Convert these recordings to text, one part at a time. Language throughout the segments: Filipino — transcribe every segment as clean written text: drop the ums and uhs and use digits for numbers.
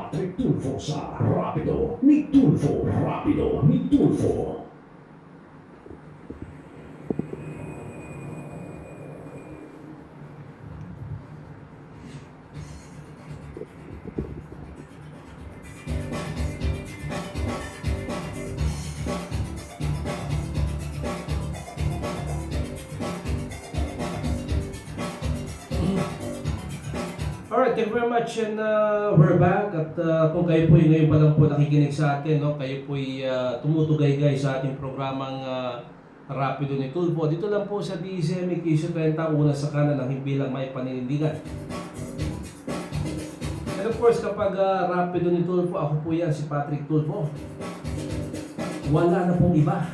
Patrick Tulfo sa Rapido ni Tulfo. Rapido ni Tulfo. Alright, thank you very much and we're back at kung kayo po ngayon pa lang po nakikinig sa atin, no, kayo po tumutugay sa ating programang Rapido ni Tulfo. Dito lang po sa DFA, Kiso 30, una sa kanan ng himpilang may paninindigan. And of course, kapag Rapido ni Tulfo, ako po yan, si Patrick Tulfo. Wala na pong iba.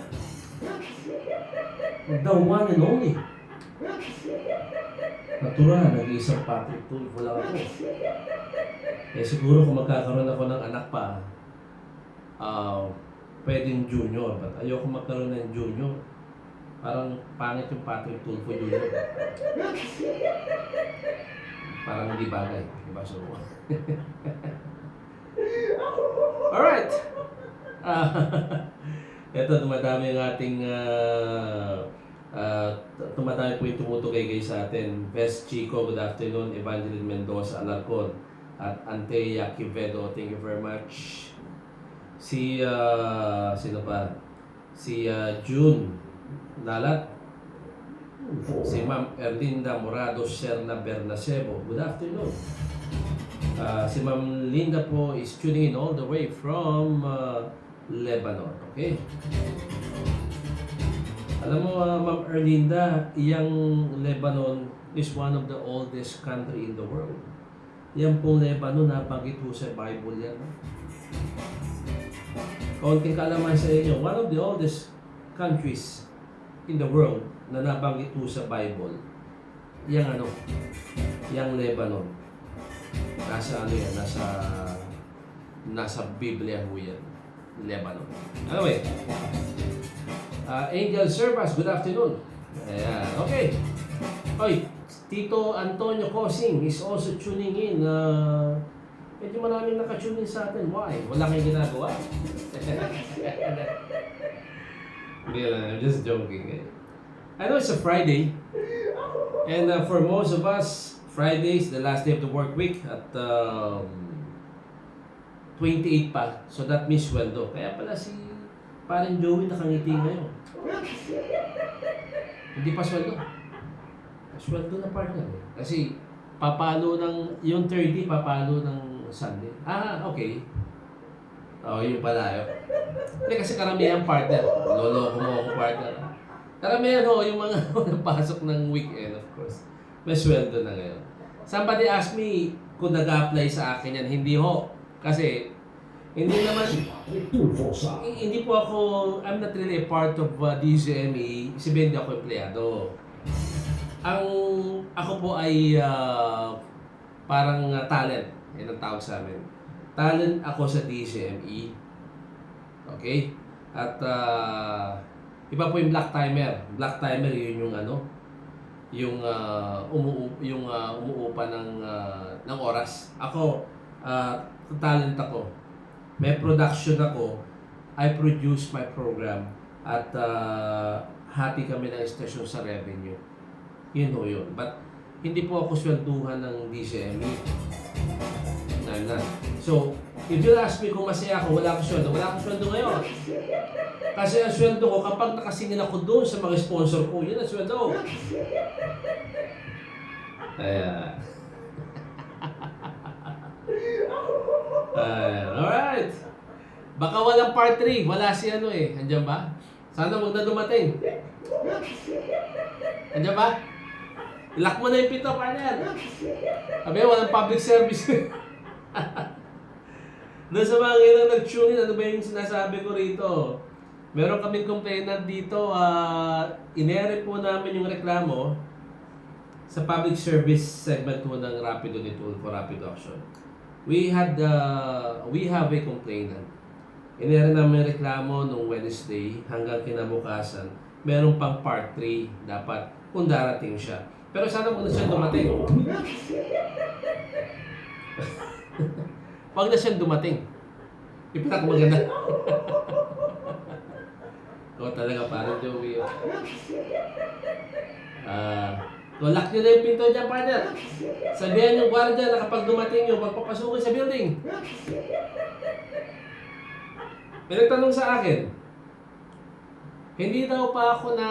The one and only. Natural, nag-iisang Patrick Tulfo lang ako. Eh siguro kung magkakaroon ako ng anak pa, pwedeng junior. But ayoko magkaroon ng junior. Parang pangit yung Patrick Tulfo junior. Parang hindi bagay. Diba so? Alright! Ito, dumadami yung ating tumatay po yung tumutugay sa atin. Best Chico, good afternoon. Evangeline Mendoza, Alarcon. At Antea Quevedo, thank you very much. Sino pa? Si June Lalat. Si Ma'am Erlinda Morado Serna Bernasebo, good afternoon. Si Ma'am Linda po is tuning in all the way from Lebanon. Okay? Alam mo, Ma'am Erlinda, yung Lebanon is one of the oldest country in the world. Yan pong Lebanon, nabanggit po sa Bible yan. No? Kaunting kaalaman sa inyo, one of the oldest countries in the world na nabanggit po sa Bible, yung yung Lebanon. Nasa yan, nasa Biblia ho yan, Lebanon. Anyway, Angel Servas, good afternoon. Ayan, okay. Oy, Tito Antonio Cosing is also tuning in. Medyo maraming nakatune in sa atin. Why? Wala kayong ginagawa? Hindi lang, I'm just joking. I know it's a Friday. And for most of us, Friday is the last day of the work week at 28 pa. So that means sweldo. Kaya pala si parang Joey nakangiti ngayon. Hindi pa sweldo. Sweldo na partner. Kasi papalo ng, yung 30 papalo ng Sunday. Okay. Yung pala yun. Hindi kasi karamihan partner. Loloko mo ako partner. Karamihan yung mga napasok ng weekend, of course. May sweldo na ngayon. Somebody asked me kung nag-apply sa akin yan. Hindi ho. Kasi hindi naman, hindi po ako, I'm not really a part of DCME, sabihin hindi ako empleyado. Ako po ay parang talent, yan ang tawag sa amin. Talent ako sa DCME. Okay? At iba po yung black timer. Black timer yun yung umuupa ng oras. Ako, talent ako. May production ako, I produce my program at hati kami ng estasyon sa revenue. Yun ho yun. But hindi po ako swelduhan ng DCME. Na. So, if you ask me kung masaya ako, wala akong sweldo. Wala akong sweldo ngayon. Kasi ang sweldo ko, kapag nakasingil ako doon sa mga sponsor ko, yun ang sweldo. Ayan. Alright. Baka walang part 3. Wala si Andiyan ba? Sana wag na dumating. Andiyan ba? Lock mo na yung pito, partner. Sabi, walang public service. Doon sa mga ilang nag-tune in, ano ba yung sinasabi ko rito? Meron kaming complainant dito. Inere po namin yung reklamo sa public service segment po ng Rapido ni Tulfo, Rapido Action. We have a complainant. Inere namin reklamo nung Wednesday hanggang kinabukasan. Meron pang part 3 dapat kung darating siya. Pero sana muna siya dumating. Huwag na siyang dumating. Yung pinakamaganda. Oo talaga, parang Joey. Lock nyo na yung pinto dyan, partner. Sabihan yung gwardiya na kapag dumating yung magpapasukin sa building. May nagtanong sa akin, hindi daw pa ako na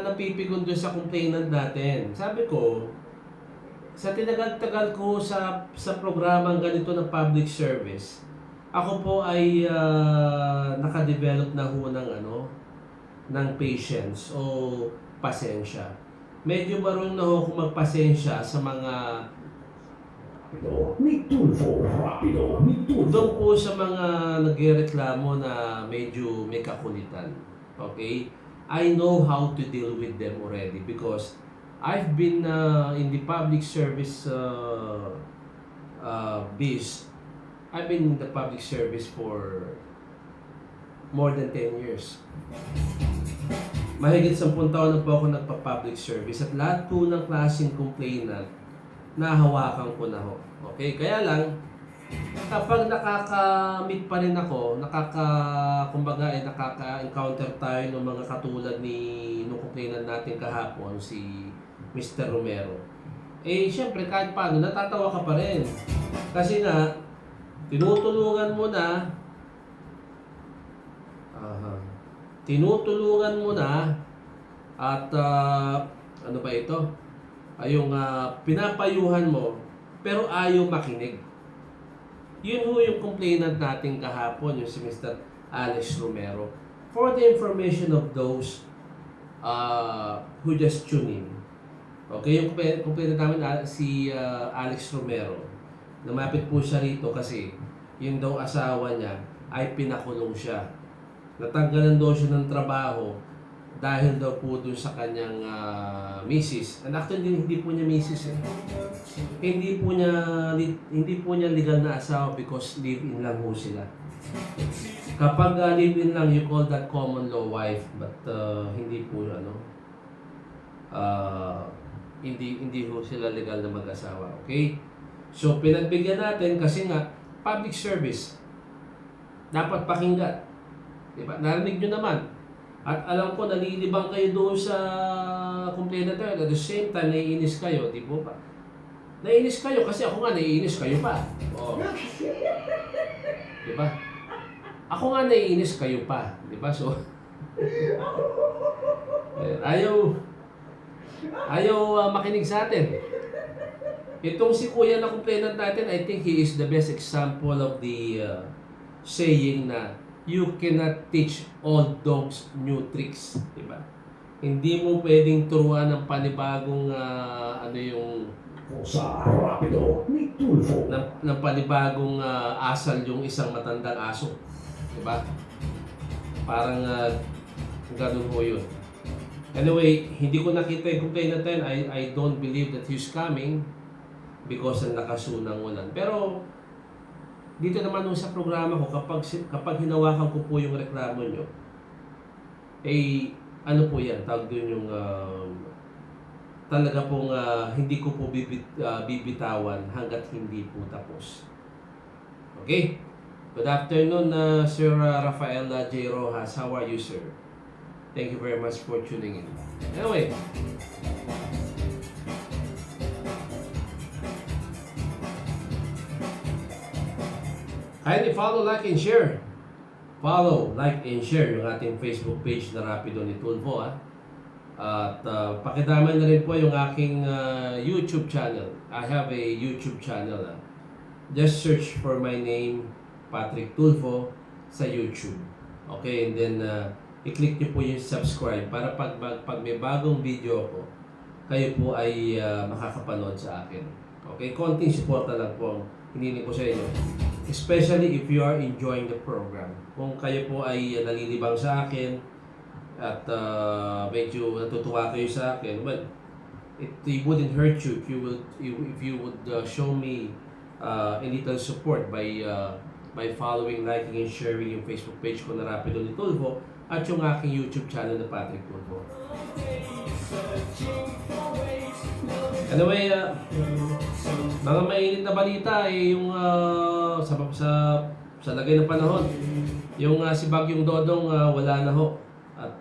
napipigon doon sa complainant natin. Sabi ko, sa tinagal-tagal ko sa programang ganito ng public service, ako po ay nakadevelop na ho ng patience o pasensya. Medyo marunong na ho kung magpasensya sa mga Ni Tulfo, Rapido, ni doon Tulfo. po sa mga nagrereklamo na medyo may kakulitan. Okay? I know how to deal with them already because I've been in the public service biz. I've been in the public service for more than 10 years. Mahigit 10 taon na po ako nagpa-public service at lahat po ng klaseng complainant nahawakan ko na ho. Okay? Kaya lang, kapag nakaka-meet pa rin ako, nakaka-encounter tayo ng mga katulad nung complainant natin kahapon, si Mr. Romero. Eh, syempre, kahit paano, natatawa ka pa rin. Kasi nga, tinutulungan mo na at ano ba ito? Yung pinapayuhan mo pero ayaw makinig. Yun ho yung complainant natin kahapon, yung si Mr. Alex Romero. For the information of those who just tune in. Okay, yung complainant namin si Alex Romero. Lumapit po siya rito kasi yung daw asawa niya ay pinakulong siya. Natanggalan daw siya ng trabaho dahil daw po dun sa kanyang misis. And actually, hindi po niya misis eh. Hindi po niya legal na asawa because live-in lang po sila. Kapag live-in lang, you call that common law wife. But hindi po hindi po sila legal na mag-asawa. Okay? So, pinagbigyan natin kasi nga, public service. Dapat pakinggan. Diba? Narinig nyo naman. At alam ko, nalilibang kayo doon sa complainant natin. At the same time, naiinis kayo. Di po ba? Naiinis kayo kasi ako nga naiinis kayo pa. Oh. Diba? Ako nga naiinis kayo pa. Diba? So, ayaw makinig sa atin. Itong si kuya na complainant natin, I think he is the best example of the saying na you cannot teach old dogs new tricks, di ba? Hindi mo pwedeng turuan ng panibagong Rapido, ni Tulfo. ng panibagong asal yung isang matandang aso, di ba? Parang ganun ho yun. Anyway, hindi ko nakita yung complainant natin. I don't believe that he's coming because ng nakasunang ulan. Pero dito naman sa programa ko, kapag hinawakan ko po yung reklamo nyo, ano po yan, tawag doon yung talaga pong hindi ko po bibitawan hanggat hindi po tapos. Okay? Good afternoon, Sir Rafael J. Rojas. How are you, sir? Thank you very much for tuning in. Anyway, kindly follow, like, and share. Follow, like, and share yung ating Facebook page na Rapido ni Tulfo. At pakidama na rin po yung aking YouTube channel. I have a YouTube channel. Just search for my name, Patrick Tulfo, sa YouTube. Okay, and then i-click nyo po yung subscribe para pag may bagong video ko, kayo po ay makakapanood sa akin. Okay, konting suporta lang po hiniling ko sa inyo. Especially if you are enjoying the program. Kung kayo po ay nalilibang sa akin at medyo natutuwa kayo sa akin, well, it wouldn't hurt you if you would show me a little support by by following, liking, and sharing yung Facebook page ko na Rapido ni Tulfo at yung aking YouTube channel na Patrick Tulfo. Anyway, mga mainit na balita yung sa lagay ng panahon. Yung si Bagyong Dodong wala na ho. At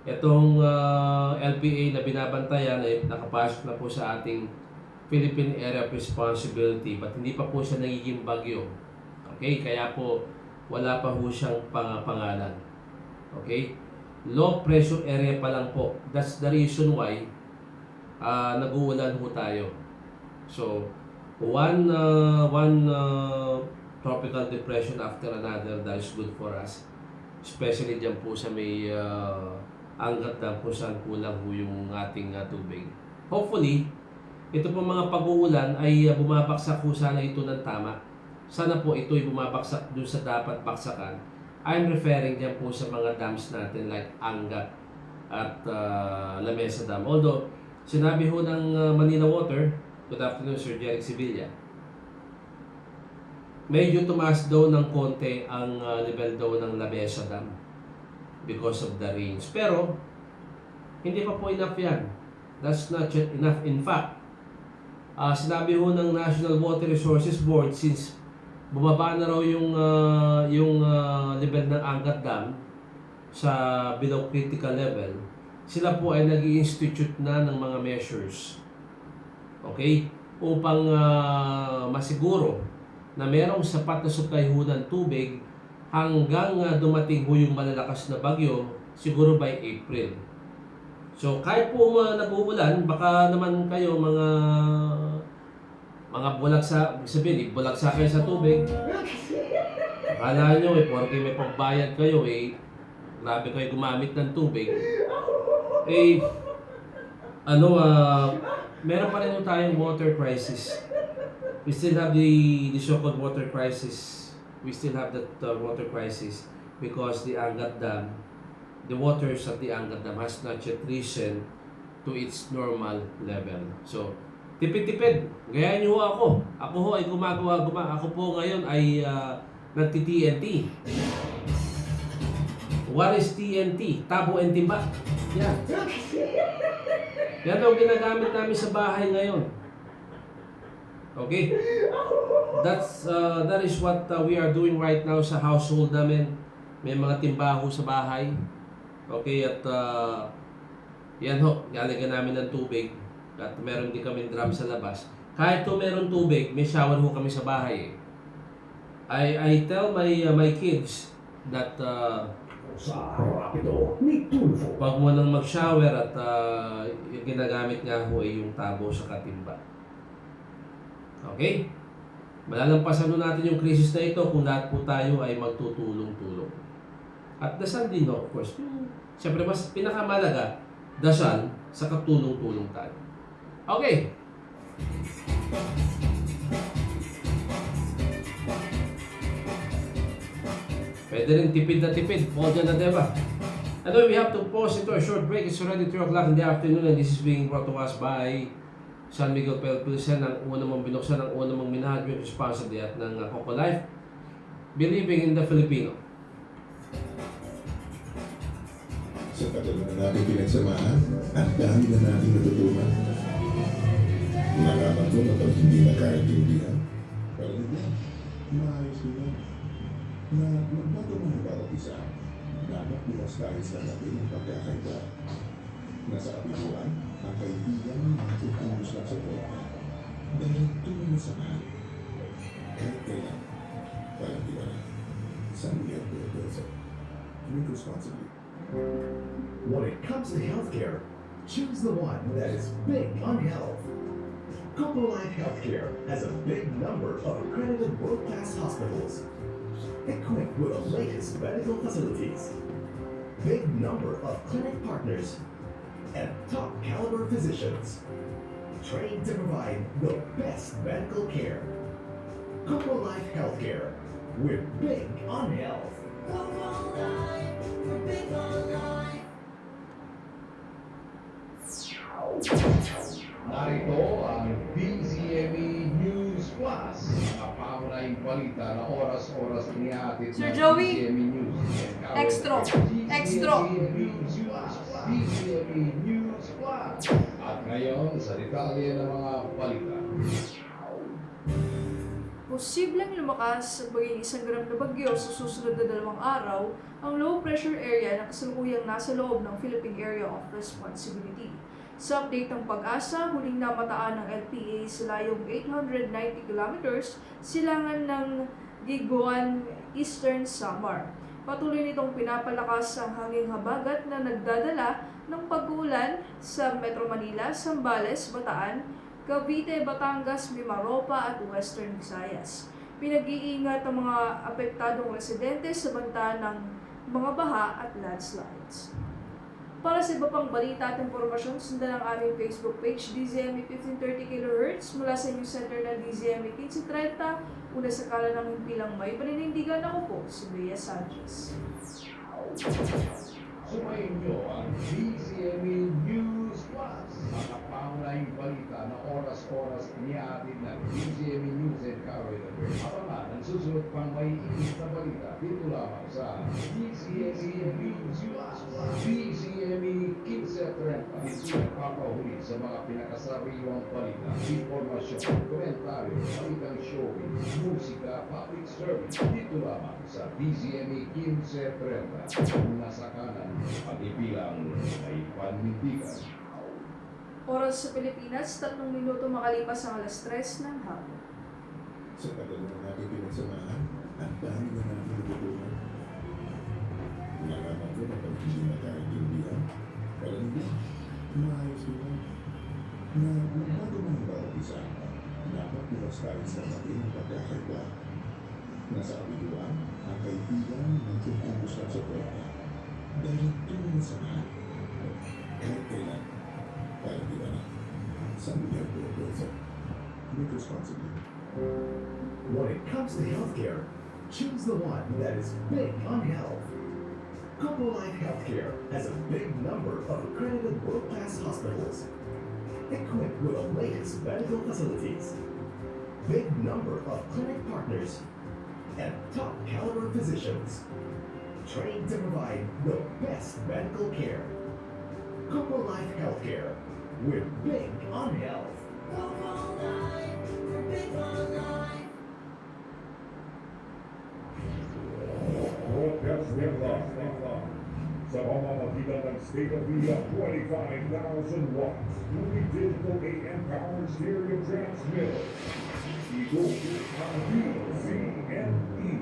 itong LPA na binabantayan ay nakapasok na po sa ating Philippine Area of Responsibility, but hindi pa po siya nagiging bagyo. Okay, kaya po wala pa po siyang pangalan. Okay, low pressure area pa lang po. That's the reason why nag-uulan po tayo. So one tropical depression after another, that is good for us, especially dyan po sa may angat na po saan kulang po yung ating tubig. Hopefully ito po mga pag-uulan ay bumabaksak po sana ito ng tama. Sana po ito ay bumabaksak dun sa dapat baksakan. I'm referring dyan po sa mga dams natin like Angat at Lamesa Dam. Although, sinabi ho ng Manila Water, good afternoon Sir Jeric Sevilla, medyo tumaas daw ng konti ang level daw ng Lamesa Dam because of the rains. Pero, hindi pa po enough yan. That's not yet enough. In fact, sinabi ho ng National Water Resources Board, since bumaba na raw yung level ng Angat Dam sa below critical level, sila po ay nag-i-institute na ng mga measures, okay, upang masiguro na merong sapat na supply ho ng tubig hanggang dumating ho yung malalakas na bagyo, siguro by April. So kahit po nag-uulan, baka naman kayo mga bulagsa, sabihin, bulagsa kayo sa tubig. Akala nyo porque may pagbayad kayo grabe kayo gumamit ng tubig. Meron pa rin tayong water crisis. We still have the so-called water crisis. We still have that water crisis because the Angat Dam, the waters of the Angat Dam has not yet risen to its normal level. So, tipid-tipid. Gayahin niyo ho ako. Ako ho ay ako po ngayon ay nagti-TNT. What is TNT? Tabo and timba. Yan. Yan ang ginagamit namin sa bahay ngayon. Okay? That is what we are doing right now sa household namin. May mga timbaho sa bahay. Okay, at yan ho, lalagyan namin ng tubig. At meron din kami drum sa labas. Kahit po meron tubig, may shower ho kami sa bahay. I tell my kids that Sa Rapido ni Tulfo. pag mo nang mag-shower at yung ginagamit nga ho ay yung tabo sa katimba. Okay? Malalampasan natin yung krisis na ito kung lahat po tayo ay magtutulong-tulong. At dasal din ho, of course. Siyempre, mas pinakamalaga, dasal sa katulong-tulong tayo. Okay. Pwede rin tipid na tipid. Paul dyan na diba? Anyway, we have to pause into a short break. It's already 3 o'clock in the afternoon and this is being brought to us by San Miguel Pelpilsen, ang una mong binuksan, ang una mong minahal yung responsibly at ng Coco Life, believing in the Filipino. Sa tagal na natin pinagsamahan, ang dami na natin natutunan. Nalaman ko na pag hindi nakaintindihan. Pero hindi, maayos nila. Na magbago mo ang bawat isa, dapat bukas tayo sa labi ng pagkakaiba. Nasa kapituan, ang kaibigan ng mga tutulos na sa po. Dahil tunay na sa mahal. Kahit kailan, walang iwala. San Miguel Pelpilsen. Make responsibly. When it comes to healthcare, choose the one that is big on health. Coco Life Healthcare has a big number of accredited world-class hospitals, equipped with the latest medical facilities, big number of clinic partners, and top caliber physicians, trained to provide the best medical care. Coco Life Healthcare, we're big on health. Coco Life, we're big on life. Narito ang BCME News Plus, ang pamunay balita balita na oras-oras inihatid Sir ng Joey, DCME News. extra. DCME News Plus. At ngayon, sa detalye ng mga balita. Posibleng lumakas sa maging 1 gram na bagyo sa susunod na 2 araw ang low pressure area na kasalukuyang nasa loob ng Philippine Area of Responsibility. Sa update ng Pag-asa, huling namataan ng LPA sa layong 890 kilometers silangan ng Giguan, Eastern Samar. Patuloy nitong pinapalakas ang hanging habagat na nagdadala ng pag-uulan sa Metro Manila, Zambales, Bataan, Cavite, Batangas, Mimaropa at Western Visayas. Pinag-iingat ang mga apektadong residente sa banta ng mga baha at landslides. Para sa iba pang balita at impormasyon, sundan ang aming Facebook page DZME 1530 kHz mula sa inyong center ng DZME 1530. Una sa kala ng himpilang may paninindigan, ako po si Bea Sanchez. Sumayin niyo ang DCME News Plus. Mga pangunahing balita na oras-oras inihatid ng DCME News and Current Affairs. Abangan ang susunod pang may inis na balita dito lamang sa DCME News Plus. DCME 1530. Ito nagpapahuli sa mga pinakasariwang balita, informasyon, komentaryo, balitang showbiz, musika, public service. Dito lamang sa DCME 1530. Nasa kanan, pag-ibilang ay panindigan. Oras sa Pilipinas, 3 minuto makalipas ang alas 3 ng hapon. Sa tagal na natin pinagsamahan, ang dami na natin natutunan. Nalaman ko na pag hindi nakaintindihan, parang hindi, maayos naman. Na bago man ang bawat isa, dapat bukas tayo sa natin ang pagkakaiba. Nasa kabiguan, ang kaibigan ng tungkubos ng suporta. Dahil tunay sa lahat, kahit kailan, kahit di ba na, sa mga purpose, make responsibly. When it comes to healthcare, choose the one that is big on health. Couple Life Healthcare has a big number of accredited world-class hospitals, equipped with the latest medical facilities, big number of clinic partners, and top caliber physicians, trained to provide the best medical care. Couple Life Healthcare, we're big on health. Broadcasting live sa pamamagitan ng state-of-the-art 25,000 watts fully digital AM powered stereo transmitter. Ito ang DCME.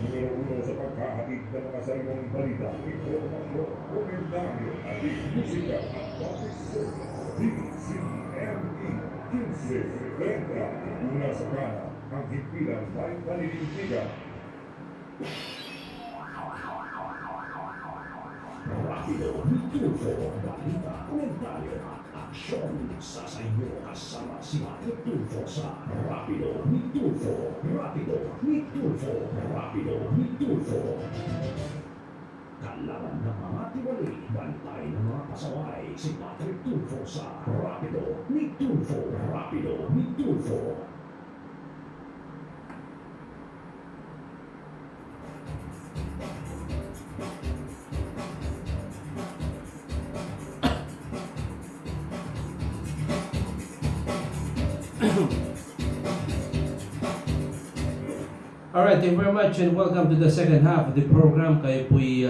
Numero 1 sa pagkahatid ng mga sariwang balita, informasyon, komentaryo, at musika at public service. DCME 1530. Una sa kanan, ang himpilang may paninindigan. Rapido, Tulfo, balita, komentaryo at aksyon. Sa inyo kasama si Patrick Tulfo sa Rapido ni Tulfo. Rapido ni Tulfo. Rapido ni Tulfo. Kalaban ng mga tiwali, bantay ng mga pasaway, si Patrick Tulfo sa Rapido ni Tulfo. Rapido ni Tulfo. Alright, thank you very much and welcome to the second half of the program. Kayo po'y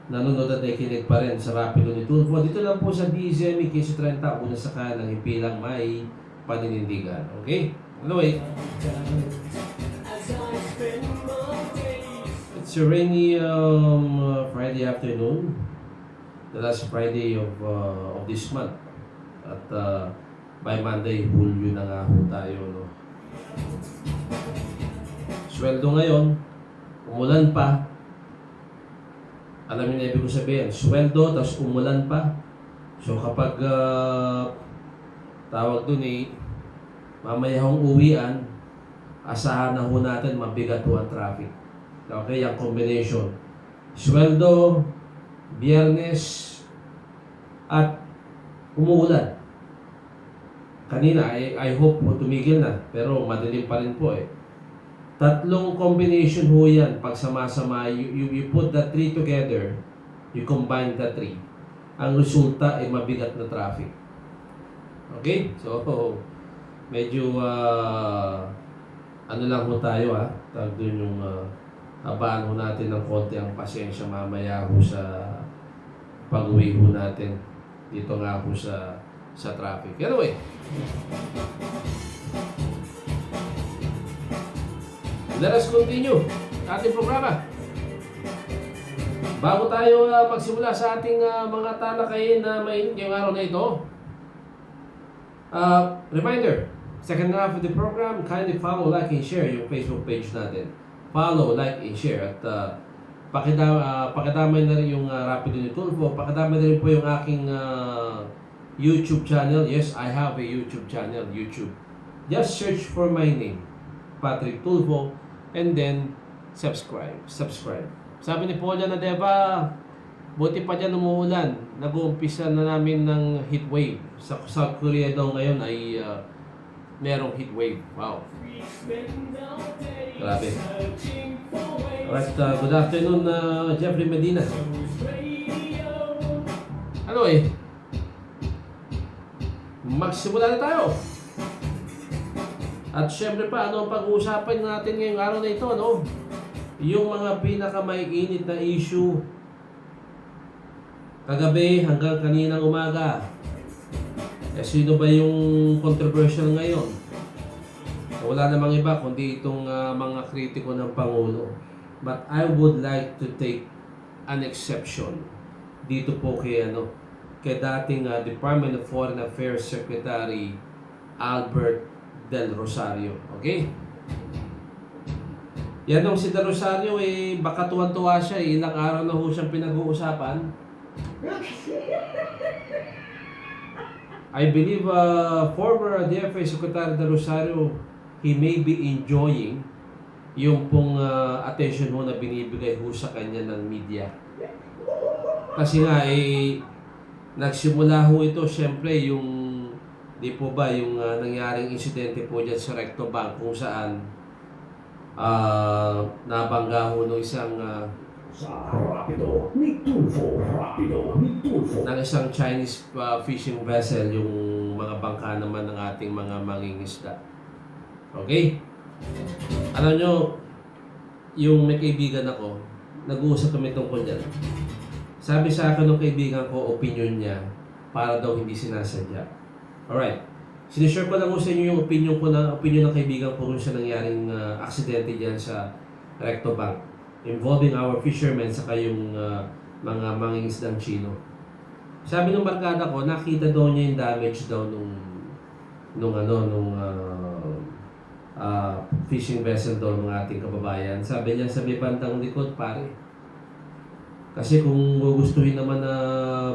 nanonood at nakikinig pa rin sa Rapido ni Tulfo. Dito lang po sa DZME 1530, una sa kanang himpilang may paninindigan. Okay? Anyway, it's a rainy Friday afternoon, the last Friday of this month. At by Monday, Hulyo na nga po tayo. No? Sweldo ngayon, umulan pa. Alam niyo na ibig ko sabihin, sweldo, tapos umulan pa. So kapag tawag dun mamaya hong uwian, asahan na ho natin mabigat ho ang traffic. Okay, ang combination. Sweldo, biyernes, at umuulan. kanina, I hope po tumigil na. Pero madilim pa rin po eh. Tatlong combination ho yan. Pag sama-sama, you put the three together, you combine the three. Ang resulta ay mabigat na traffic. Okay? So, medyo ano lang ho tayo ha. Tawag dun yung habaan ho natin ng konti ang pasensya mamaya ho sa pag-uwi ho natin. Dito nga ho sa traffic. Anyway, let us continue ating programa. Bago tayo magsimula sa ating mga talakayin na mainit ngayong araw na ito, reminder, second half of the program, kindly follow, like, and share yung Facebook page natin. Follow, like, and share. At pakidamay na rin yung Rapido ni Tulfo. Pakidamay na rin po yung aking YouTube channel. Yes, I have a YouTube channel, YouTube. Just search for my name, Patrick Tulfo, and then subscribe. Sabi ni Paula na Deva, buti pa dyan umuulan. Nag-uumpisa na namin ng heat wave. Sa South Korea daw ngayon ay merong heat wave. Wow. Grabe. Alright, good afternoon, Jeffrey Medina. Ano magsimula na tayo. At syempre pa, ano ang pag-uusapan natin ngayong araw na ito, no? Yung mga pinakamaiinit na issue kagabi hanggang kaninang umaga. Sino ba yung controversial ngayon? Wala namang iba kundi itong mga kritiko ng Pangulo. But I would like to take an exception dito po kay dating Department of Foreign Affairs Secretary Albert Del Rosario. Okay? Yan nung si Del Rosario baka tuwan-tuwa siya ilang araw na ho siyang pinag-uusapan. I believe former DFA Secretary Del Rosario, he may be enjoying yung pong attention mo na binibigay ho sa kanya ng media. Kasi nga nagsimula ho ito syempre yung di po ba yung nangyaring insidente po dyan sa Recto Bank kung saan nabangga ho ng isang Sa Rapido ni Tulfo. ng isang Chinese fishing vessel yung mga bangka naman ng ating mga mangingisda. Okay? Alam nyo, yung may kaibigan ako, nag-uusap kami tungkol dyan. Sabi sa akin ng kaibigan ko, opinion niya, para daw hindi sinasadya. Alright. Sinishare ko lang sa inyo yung opinion ng kaibigan ko kung sa nangyaring aksidente dyan sa Recto Bank involving our fishermen saka yung mga mangingisdang Chino. Sabi ng barkada ko, nakita daw niya yung damage daw nung fishing vessel daw ng ating kababayan. Sabi niya sa may bandang likod, pare. Kasi kung gustuhin naman na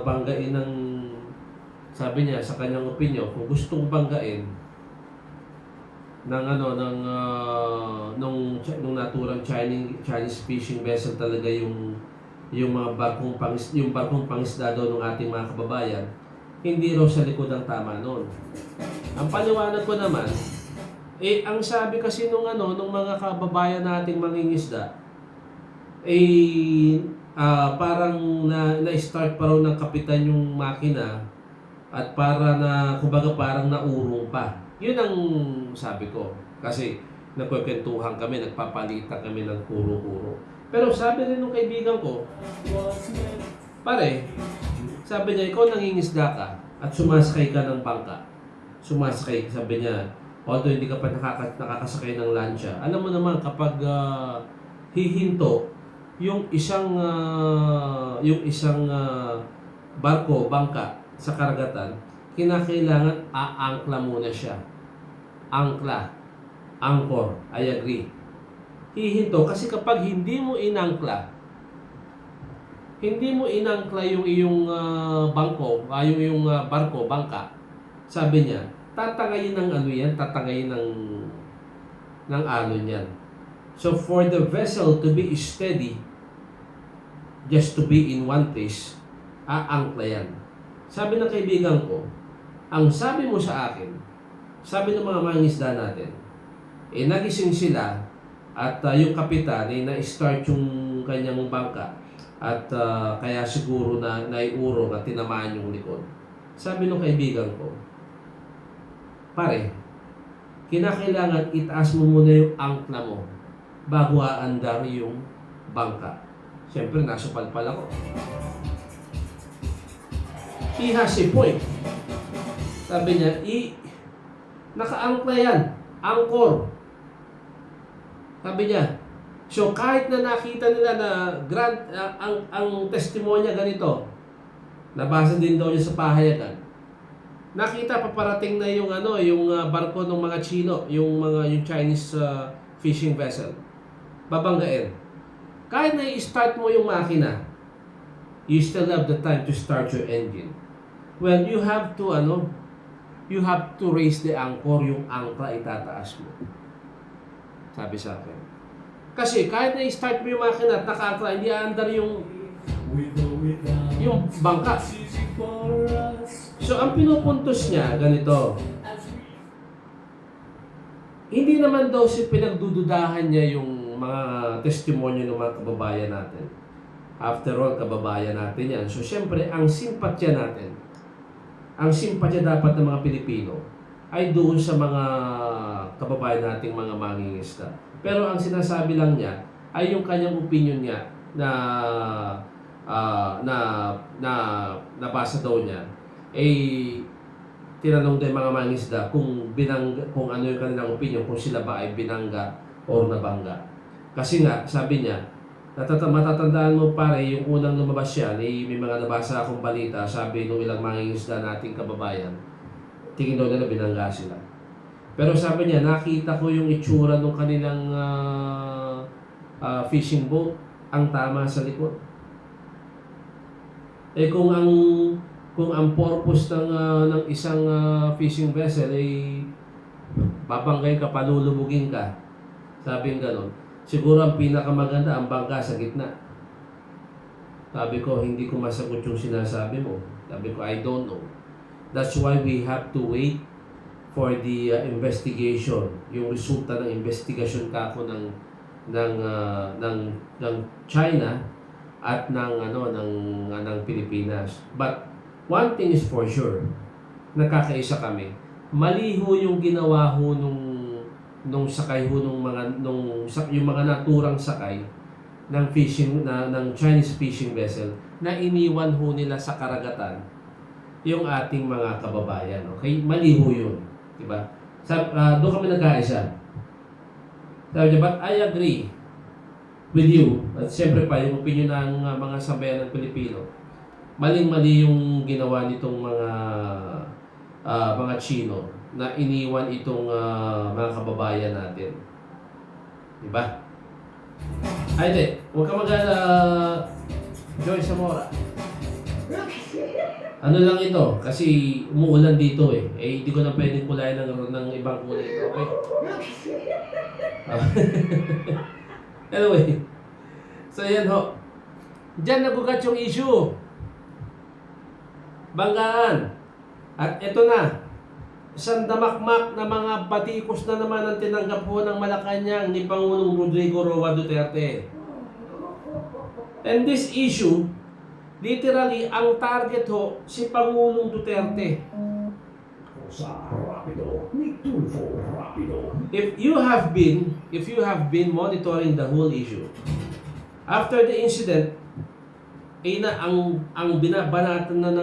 banggain ng, sabi niya sa kanyang opinion, kung gustong banggain ng nung naturang Chinese fishing vessel talaga yung mga barkong pangisda doon ng ating mga kababayan, hindi raw sa likod ang tama noon. Ang paliwanag ko naman, ang sabi kasi nung mga kababayan nating mangingisda, parang na-start pa raw ng kapitan yung makina at kumbaga parang naurong pa. Yun ang sabi ko. Kasi nagkwentuhan kami, nagpapalitan kami ng kuro-kuro. Pero sabi rin ng kaibigan ko, pare, sabi niya, ikaw nangingisda ka at sumasakay ka ng bangka. Sumasakay, sabi niya, although hindi ka pa nakakasakay ng lancha. Alam mo naman, kapag hihinto, yung isang barko, bangka sa karagatan, kinakailangan aangkla muna siya. Angkla. Angkor. I agree. Hihinto. Kasi kapag hindi mo inangkla yung iyong barko, bangka, sabi niya, tatangayin ng tatangayin ng alon yan. So for the vessel to be steady, just to be in one place, aangkla yan. Sabi ng kaibigan ko, ang sabi mo sa akin, sabi ng mga mangingisda natin, nagising sila at yung kapitan na-start yung kanyang bangka at kaya siguro na naiurong at tinamaan yung likod. Sabi ng kaibigan ko, pare, kinakailangan itaas mo muna yung angkla mo bago aandar yung bangka. Siyempre, nasa palpal ako. He has a point. Sabi niya, naka-angkla yan. Angkor. Sabi niya. So, kahit na nakita nila na ang testimonya ganito, nabasa din daw niya sa pahayagan. Nakita paparating na yung barko ng mga Chino, yung Chinese fishing vessel. Babanggain. Kahit na i-start mo yung makina, you still have the time to start your engine. Well, you have to raise the anchor, yung angkla itataas mo. Sabi sa akin. Kasi kahit na i-start mo yung makina at naka-angkla, hindi aandar yung bangka. So, ang pinupuntos niya, ganito. Hindi naman daw pinagdududahan niya yung mga testimonyo ng mga kababayan natin. After all, kababayan natin yan. So, syempre, ang simpatya natin, ang simpatya dapat ng mga Pilipino ay doon sa mga kababayan nating mga mangingisda. Pero ang sinasabi lang niya ay yung kanyang opinion niya na nabasa daw niya tinanong din mga mangingisda kung ano yung kanilang opinion, kung sila ba ay binangga o nabangga. Kasi nga, sabi niya, matatandaan mo pare, yung unang lumabas yan, may mga nabasa akong balita, sabi nung ilang mangingisda nating kababayan, tingin daw nila binangga sila. Pero sabi niya, nakita ko yung itsura ng kanilang fishing boat, ang tama sa likod. Kung ang purpose ng isang fishing vessel ay babanggain ka, palulubugin ka, sabi ng ganon, siguro ang pinakamaganda ang bangka sa gitna. Sabi ko, hindi ko masagot yung sinasabi mo. Sabi ko, I don't know. That's why we have to wait for the investigation, yung resulta ng investigation kako ng China at ng Pilipinas. But one thing is for sure, nakakaisa kami. Mali ho yung ginawa ho nung sakay ho yung mga naturang sakay ng fishing ng Chinese fishing vessel na iniwan ho nila sa karagatan yung ating mga kababayan. Okay? Mali ho yun. Diba? Doon kami nagkaisa. Sabi niya, but I agree with you. At siyempre pa, yung opinion ng mga sambayan ng Pilipino, maling-mali yung ginawa nitong mga Chino na iniwan itong mga kababayan natin. Diba? Ay, di. Huwag ka Joy Zamora. Ano lang ito? Kasi umuulan dito eh. Hindi ko na pwedeng kulayan ng ibang kulay ito. Okay? Anyway. So, yan ho. Diyan nagugat yung issue. Banggaan. At ito na. Isang damakmak na mga batikos na naman ang tinanggap ho ng Malacanang ni Pangulong Rodrigo Roa Duterte. And this issue, literally, ang target ho, si Pangulong Duterte. Rapido, ni Tulfo, Rapido. If you have been monitoring the whole issue, after the incident, ang binabanatan na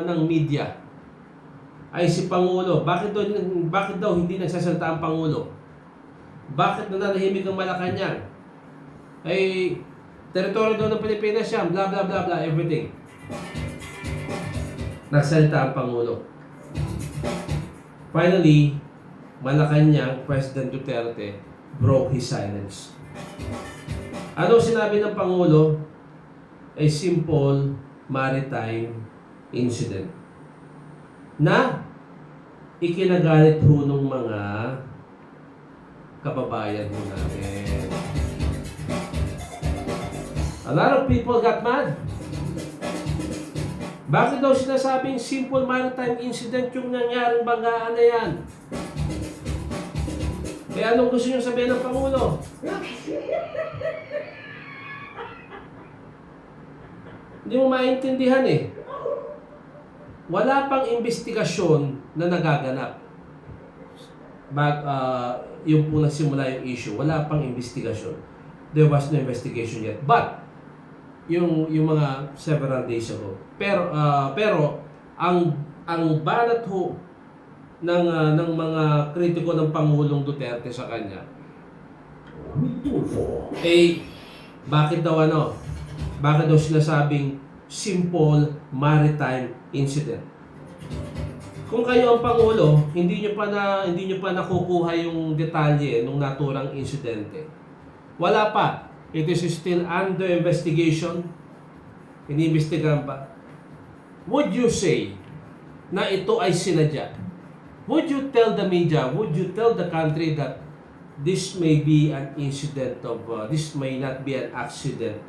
ng media ay si Pangulo. Bakit daw hindi nagsasalita ang Pangulo? Bakit nananahimik ang Malacanang? Ay teritoryo daw ng Pilipinas siya, blah blah blah blah, everything. Nagsalita ang Pangulo. Finally, Malacanang, President Duterte broke his silence. Ano sinabi ng Pangulo? A simple maritime incident na ikinagalit ho ng mga kababayan ho namin. A lot of people got mad. Bakit daw sinasabing simple maritime incident yung nangyaring banggaan na yan? Kaya anong gusto nyo sabihin ng Pangulo? Hindi mo maintindihan eh. Wala pang investigasyon na nagaganap. Yung po nagsimula yung issue, wala pang investigasyon. There was no investigation yet. But, yung mga several days ago. Pero ang banat ho ng mga kritiko ng Pangulong Duterte sa kanya, bakit daw sinasabing simple maritime incident? Kung kayo ang Pangulo, hindi nyo pa nakukuha yung detalye nung naturang insidente. Wala pa. It is still under investigation. Iniimbestigahan pa. Would you say na ito ay sinadya? Would you tell the media, would you tell the country that this may be an incident of, this may not be an accident,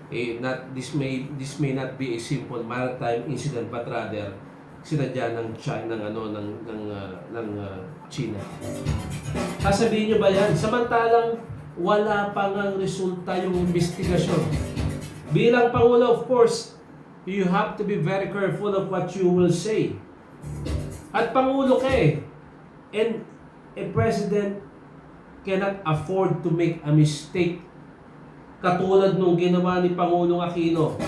this may not be a simple maritime incident, but rather sinadya ng China, ng China. Sasabihin nyo ba yan? Samantalang wala pa ngang resulta yung investigasyon. Bilang Pangulo, of course, you have to be very careful of what you will say. At Pangulo ka eh. And a president cannot afford to make a mistake. Katulad nung ginawa ni Pangulong Aquino.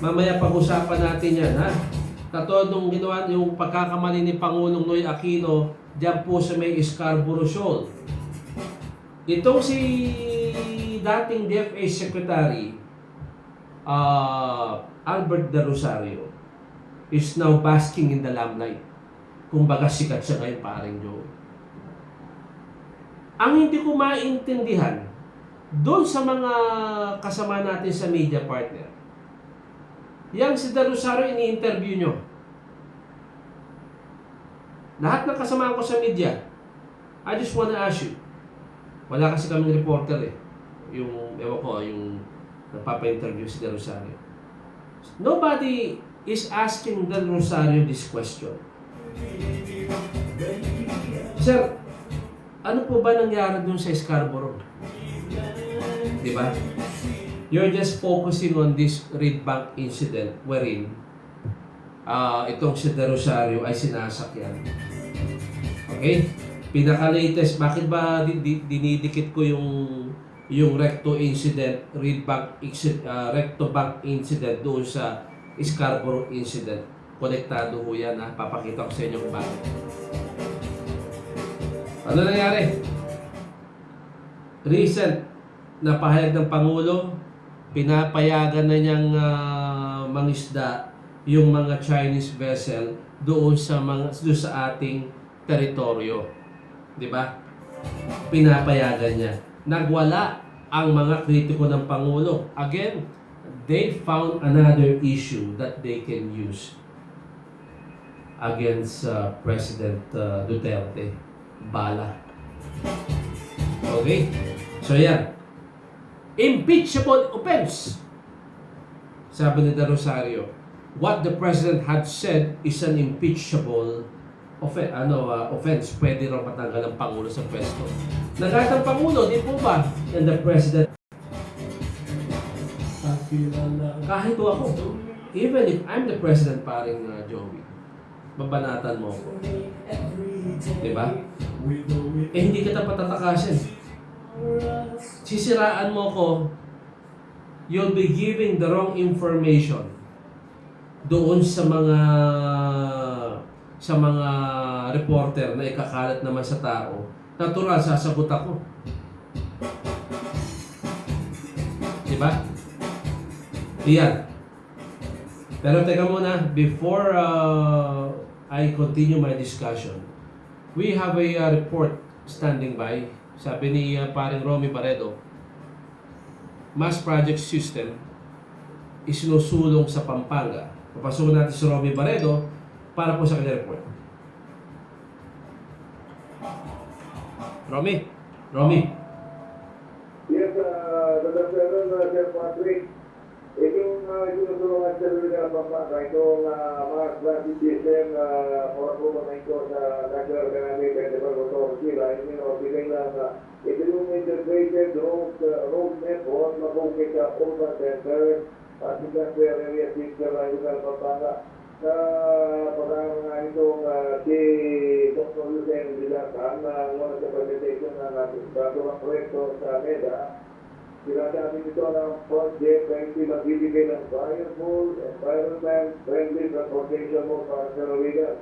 Mamaya pag-usapan natin yan, ha? Katulad nung ginawa yung pagkakamali ni Pangulong Noy Aquino diyan po sa may Scarborough Shoal. Itong si dating DFA Secretary Albert de Rosario is now basking in the limelight. Kumbaga sikat siya ngayon, paring Joe. Ang hindi ko maintindihan doon sa mga kasama natin sa media partner, yang si de Rosario ini-interview nyo. Lahat ng kasama ko sa media, I just wanna ask you, wala kasi kaming reporter eh. Yung, ewan ko, yung nagpapa-interview si de Rosario. Nobody is asking de Rosario this question. Sir, ano po ba nangyari dun sa Scarborough? Diba? You're just focusing on this Reed Bank incident wherein itong si de Rosario ay sinasakyan. Okay? Pinaka-latest, bakit ba dinidikit ko yung recto incident, recto bank incident doon sa Scarborough incident? Konektado ho yan, ha? Papakita ko sa inyo kung bakit. Ano nangyari? Recent na pahayag ng Pangulo, pinapayagan na niyang mangisda yung mga Chinese vessel doon sa ating teritoryo. 'Di ba? Pinapayagan niya. Nagwala ang mga kritiko ng Pangulo. Again, they found another issue that they can use against President Duterte. Bala. Okay? So yan. Impeachable offense. Sabi ni de Rosario, what the President had said is an impeachable offense. Pwede raw matanggal ang Pangulo sa pwesto. Nagalit ang Pangulo, di po ba? And the President, kahit ako, even if I'm the President, paring Joey, babanatan mo ako. Diba? Eh, hindi kita patatakasin. Sisiraan mo ko, you'll be giving the wrong information doon sa mga reporter na ikakalat naman sa tao. Natural, sasagot ako. Diba? Iyan. Pero teka muna, before I continue my discussion, we have a report standing by. Sabi ni paring Romy Barredo, mass project system isinusulong sa Pampanga. Papasukin natin si Romy Barredo para po sa kanyang report. Romy. Yes, Sir Patrick. Itong tinutulungan sa Lula Pampanga, itong mga traffic system para po na ito sa National Economic and Development Authority, bigay lang ito yung integrated road network na bukit sa urban center at industrial area system ng Lula Pampanga. Sa pag-aaral nga itong si Dr. Lucen Vilatan na muna sa presentation ng ating bagong proyekto sa MEDA. Sinasabi nito ng project na hindi magbibigay ng viable, environment-friendly transportation mo para sa Norwegian.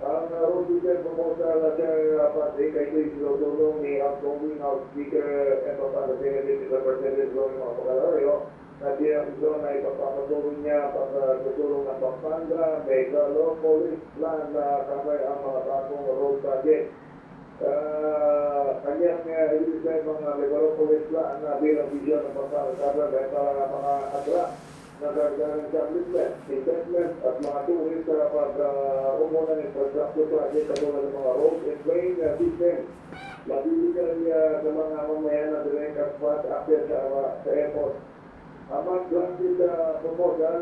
Ang road system proposal na Sir Patrick ay ito'y sinutulong ni outgoing House Speaker and Representative ROSARIO na siyang ito na ipapapatulong niya para tutulong ng Pampanga, may law police plan na cover ang mga bagong road project. Kanyang ilisay mga megalopolis plan na bilang vision ng Pampanga dahil para mga attract na kargaan ng establishment, investment at mga tourist para pag-umunan ng infrastructure project katulad ng mga road and train system. Mabibigyan niya sa mga mamayan na direct spot after sa airport. Ang mga granted proposal,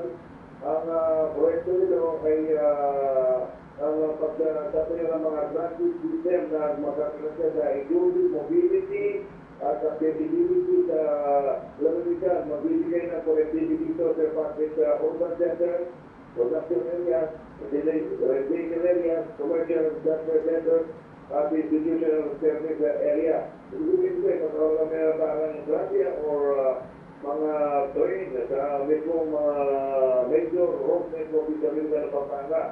ang proyekto nito ay ang pagtatayo ng mga transit system na magkakaroon sa inclusive mobility at accessibility sa lamanikan, mabibigay ng connectivity ito sa public urban center, production areas, residential areas, commercial industrial centers, at institutional service area. Ibig sabihin, magkaroon na meron parang traffic or mga train sa mismong mga major road network sa Luzon, Pampanga.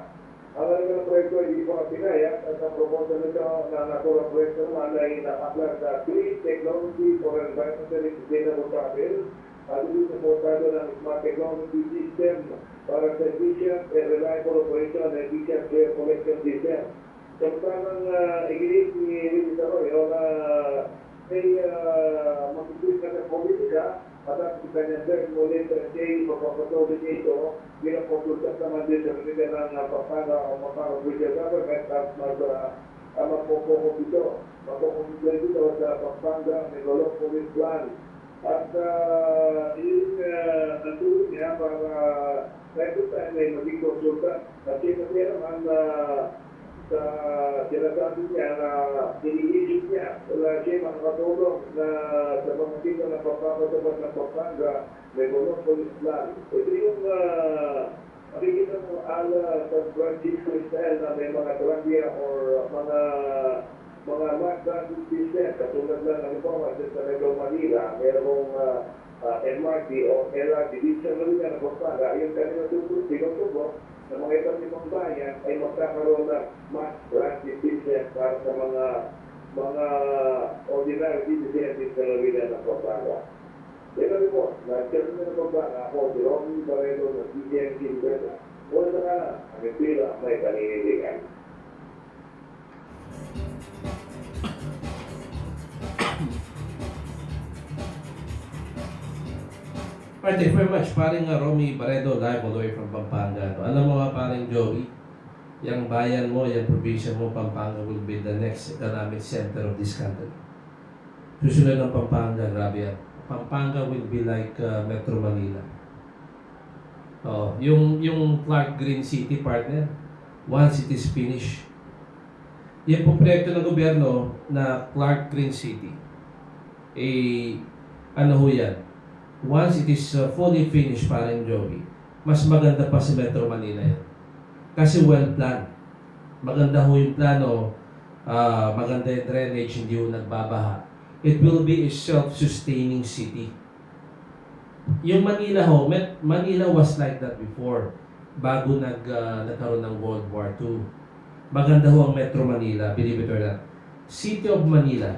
Ang alaga ng proyekto ay hindi pa pinayat at ang proposal nito na naturang proyekto naman ay nakaklag sa clean technology for environmentally sustainable travel at ito supportado ng smart technology system para sa efficient and reliable operation and efficient care collection system. Samantang igilig ni Rizal Arroyo na may magpipit na politika at ang kanyang third muli sa siya magpapatuloy nito bilang konsultant naman din sa kanila ng Pampanga o Pampanga Regional Government at magpupukot ito. Magpupukot ito sa Pampanga Megalopolis Police Plan. At yung natulog niya para kahit tayo may maging konsultant. Kasi naman sa sinasabi niya na iniisip niya wala siya makakatulong na sa pamagitan ng pagpapatupad ng Pampanga may Police Plan. Ito yung makikita mo ala sa Francisco style na may mga trangya or mga mass transit system katulad lang ng ito sa Metro Manila mayroong MRT o LRT dito sa Luzon ng Pampanga yung kanina tinutulog sa mga ibang limang bayan ay magkakaroon ng mass transit system para sa mga ordinary citizens sa Luzon ng Pampanga. Ito rin po, nagkaroon na ng Pampanga ako, si Ronnie Barreto ng CDMC Liberta. Mula sa kanan, ang pila may paniniligan. Alright, thank you very much. Paring Romy Barredo, live all the way from Pampanga. Alam mo nga, paring Joey, yung bayan mo, yung probinsya mo, Pampanga will be the next economic center of this country. Susunod ng Pampanga, grabe yan. Pampanga will be like Metro Manila. Yung Clark Green City partner, once it is finished, yan po proyekto ng gobyerno na Clark Green City. Ano ho yan? Once it is fully finished, parang Joey, mas maganda pa sa Metro Manila yan. Kasi well-planned. Maganda ho yung plano, maganda yung drainage, hindi ho nagbabaha. It will be a self-sustaining city. Yung Manila ho, Manila was like that before, bago nagkaroon ng World War II. Maganda ho ang Metro Manila, believe it or not. City of Manila,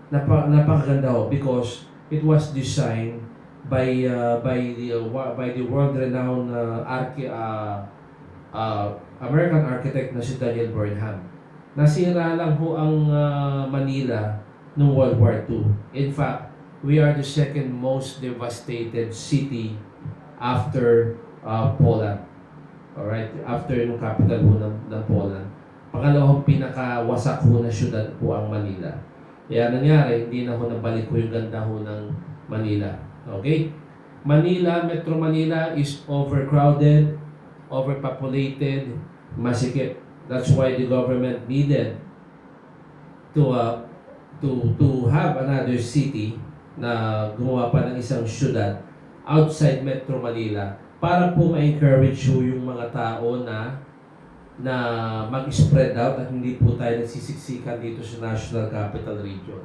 napakaganda ho because it was designed by the world-renowned American architect na si Daniel Burnham. Nasira lang ho ang Manila noong World War II. In fact, we are the second most devastated city after Poland. Alright? After yung capital ho ng Poland. Pangalawang pinakawasak ho na syudad po ang Manila. Kaya nangyari, hindi na ho nabalik ko yung ganda ho ng Manila. Okay? Metro Manila is overcrowded, overpopulated, masikip. That's why the government needed to have another city na gumawa pa ng isang syudad outside Metro Manila para po ma-encourage yung mga tao na mag-spread out at hindi po tayo nagsisiksikan dito sa National Capital Region.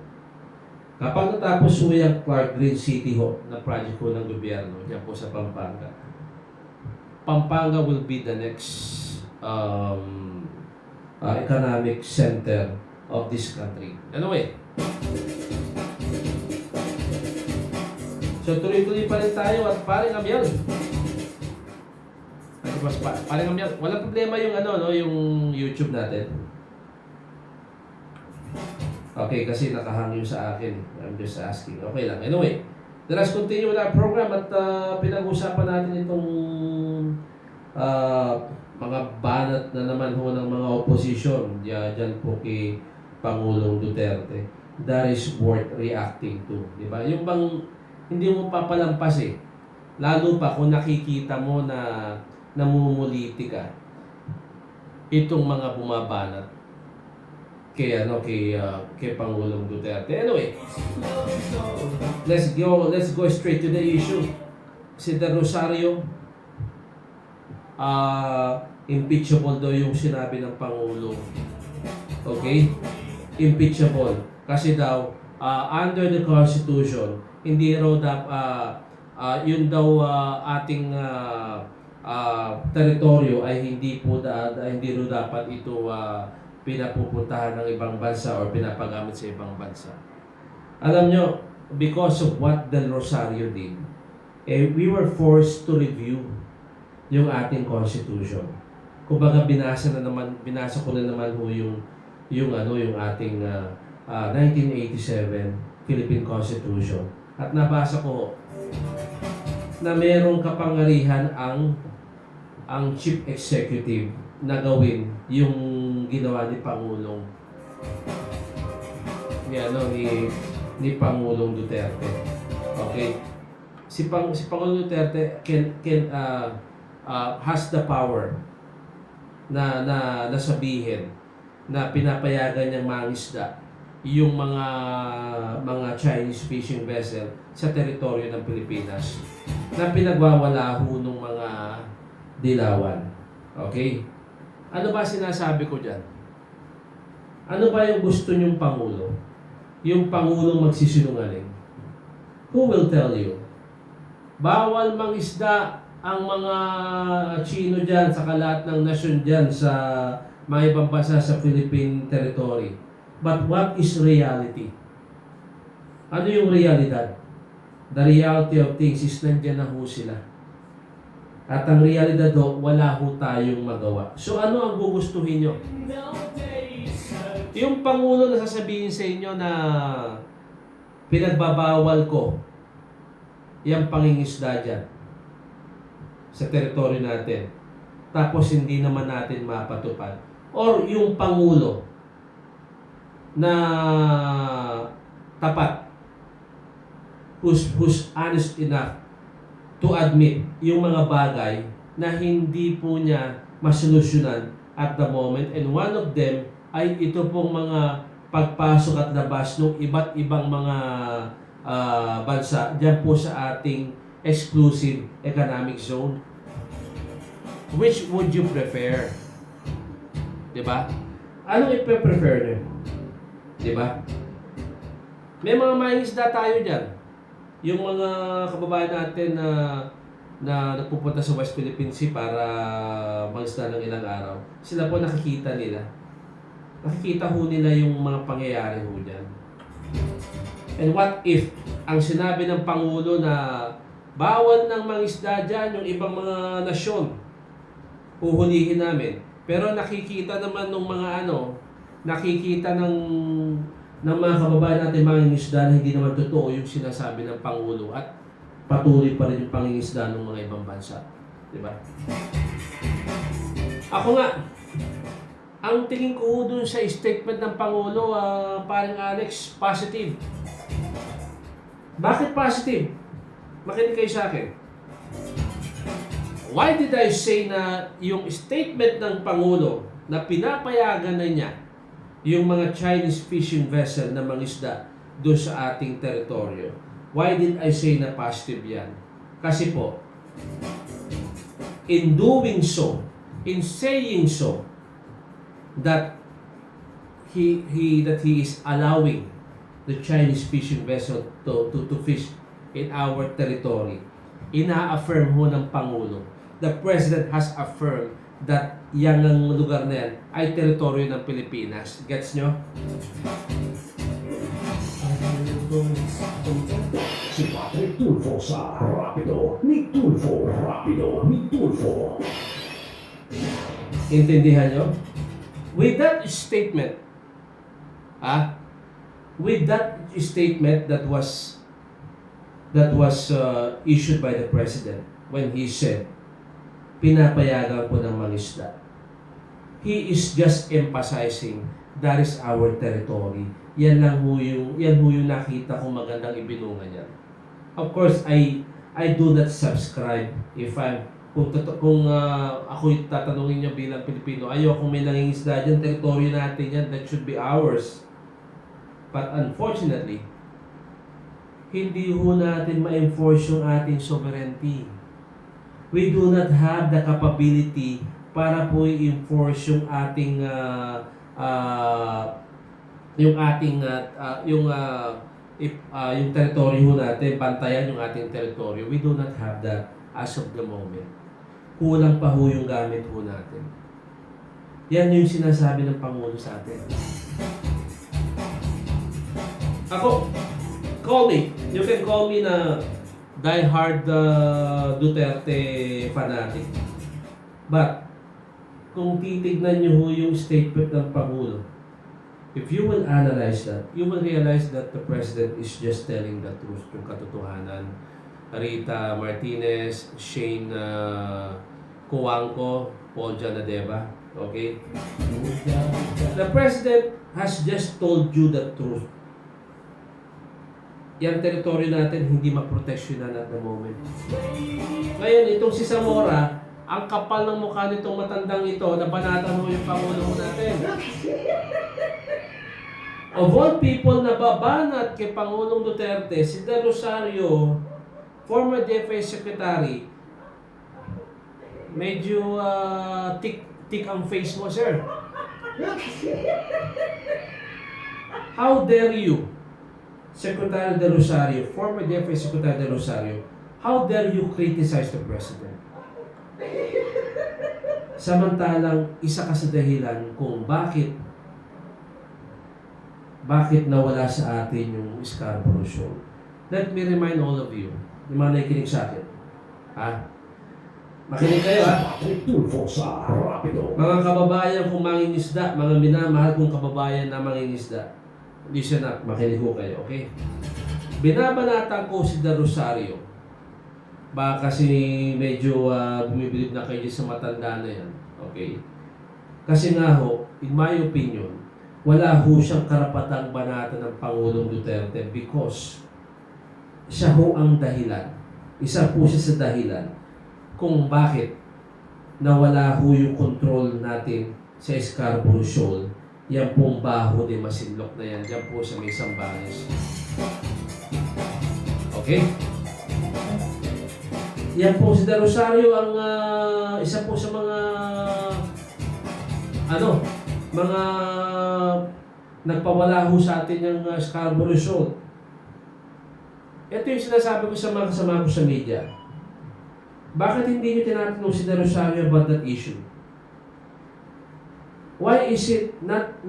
Kapag natapos po yung Clark Green City na project po ng gobyerno dyan po sa Pampanga, Pampanga will be the next economic center of this country. Anyway, so tuloy-tuloy pa rin tayo at paring Amiel. Paring Amiel, walang problema yung yung YouTube natin. Okay, kasi nakahang yun sa akin. I'm just asking. Okay lang. Anyway, let us continue with our program at pinag-usapan natin itong mga banat na naman ho ng mga opposition. Diyan po kay Pangulong Duterte. That is worth reacting to. Diba? Yung bang hindi mo papalampas eh. Lalo pa kung nakikita mo na namumuliti ka itong mga bumabanat kay Pangulong Duterte. Anyway, let's go straight to the issue. Si Rosario, impeachable daw yung sinabi ng Pangulo. Okay? Impeachable. Kasi daw, under the Constitution, hindi raw yun daw ating teritoryo ay hindi raw dapat ito pinapupuntahan ng ibang bansa or pinapagamit sa ibang bansa. Alam nyo, because of what Del Rosario did, we were forced to review yung ating Constitution. Kumbaga binasa ko na naman ho yung ating 1987 Philippine Constitution. At nabasa ko na merong kapangyarihan ang Chief Executive na gawin yung ginawa ni Pangulong ni Pangulong Duterte. Okay? Si Pangulong Duterte has the power na sabihin na pinapayagan niyang mangisda yung mga Chinese fishing vessel sa teritoryo ng Pilipinas na pinagwawala ho ng mga dilawan. Okay? Ano ba sinasabi ko dyan? Ano ba yung gusto niyong Pangulo? Yung Pangulong magsisinungaling? Who will tell you? Bawal mangisda ang mga Chino dyan sa lahat ng nasyon dyan sa mga ibang bansa sa Philippine territory. But what is reality? Ano yung realidad? The reality of things is nandyan na ho sila. At ang realidad do, wala ho tayong magawa. So ano ang gugustuhin nyo? Yung Pangulo na sasabihin sa inyo na pinagbabawal ko yung pangingisda dyan sa teritoryo natin. Tapos hindi naman natin mapatupad. Or yung Pangulo na tapat, who's honest enough to admit yung mga bagay na hindi po niya masolusyonan at the moment. And one of them ay ito pong mga pagpasok at labas ng iba't ibang mga bansa dyan po sa ating exclusive economic zone. Which would you prefer? Diba? Anong i-prefer nyo? Diba? May mga mangingisda tayo dyan. Yung mga kababayan natin na nagpupunta sa West Philippine Sea para mangisda ng ilang araw, sila po nakikita nila. Nakikita ho nila yung mga pangyayari ho dyan. And what if ang sinabi ng Pangulo na bawal ng mangisda dyan yung ibang mga nasyon, huhulihin namin. Pero nakikita naman ng mga nakikita ng mga kababayan natin mangingisda na hindi naman totoo yung sinasabi ng Pangulo at patuloy pa rin yung pangingisda ng mga ibang bansa. Diba? Ako nga, ang tingin ko dun sa statement ng Pangulo, parang Alex, positive. Bakit positive? makinig kayo sa akin. Why did I say na yung statement ng Pangulo na pinapayagan na niya yung mga Chinese fishing vessel na mangisda doon sa ating teritoryo? Why did I say na positive yan? Kasi po, in doing so, in saying so, that he is allowing the Chinese fishing vessel to fish in our territory, ina-affirm ho ng Pangulo. The President has affirmed that yang ang lugar na yan ay teritoryo ng Pilipinas. Gets nyo? Si Patrick Tulfo sa Rapido ni Tulfo. Rapido ni Tulfo. Intindihan nyo? With that statement, with that statement that was issued by the President when he said, pinapayagan ko ng mangisda. He is just emphasizing that is our territory. Yan ho yung nakita kong magandang ibinungan niya. Of course, I do not subscribe kung ako'y tatanungin niyo bilang Pilipino, ayoko may nangingisda dyan, territory natin yan, that should be ours. But unfortunately, hindi ho natin ma-enforce yung ating sovereignty. We do not have the capability para po i-enforce yung ating yung territory ho natin, bantayan yung ating territory. We do not have that as of the moment. Kulang pa ho yung gamit ho natin. Yan yung sinasabi ng Pangulo sa atin. Ako, call me. You can call me na die-hard Duterte fanatic. But, kung titignan nyo ho yung statement ng Pangulo, if you will analyze that, you will realize that the President is just telling the truth, yung katotohanan. Rita Martinez, Shane Cuangco, Paul Janadeva, okay? The President has just told you the truth. Yung teritoryo natin hindi maproteksyonan at the moment. Ngayon, itong si Zamora, ang kapal ng mukha nitong matandang ito, nabanatan mo yung Pangulo natin. Of all people na babanat kay Pangulong Duterte, si De Rosario, former DFA Secretary, medyo thick ang face mo, sir. How dare you, Secretary De Rosario, former DFA Secretary De Rosario, how dare you criticize the President? Samantalang isa ka sa dahilan kung bakit nawala sa atin yung Scarborough Shoal. Let me remind all of you, yung mga nakikinig sa akin. Makinig kayo, Patrick Tulfo sa Rapido. mga kababayan kong mangingisda, mga minamahal kong kababayan na mangingisda. Listen up, makinig ko kayo, okay? Binabanatan ko si De Rosario. Baka kasi medyo bumibilib na kayo sa matanda na yan, okay? Kasi nga ho, in my opinion, wala ho siyang karapatang banatan ng Pangulong Duterte because siya ho ang dahilan. Isa po siya sa dahilan kung bakit nawala ho yung control natin sa Scarborough Shoal. Yan pong baho de Masinloc na yan. Yan po sa may Sambales. Okay? Yan po si De Rosario ang isa po sa mga mga nagpawala ho sa atin yung Scarborough Shoal. Ito yung sinasabi ko sa mga kasama ko sa media. Bakit hindi nyo tinatanong si De Rosario about that issue? Why is it not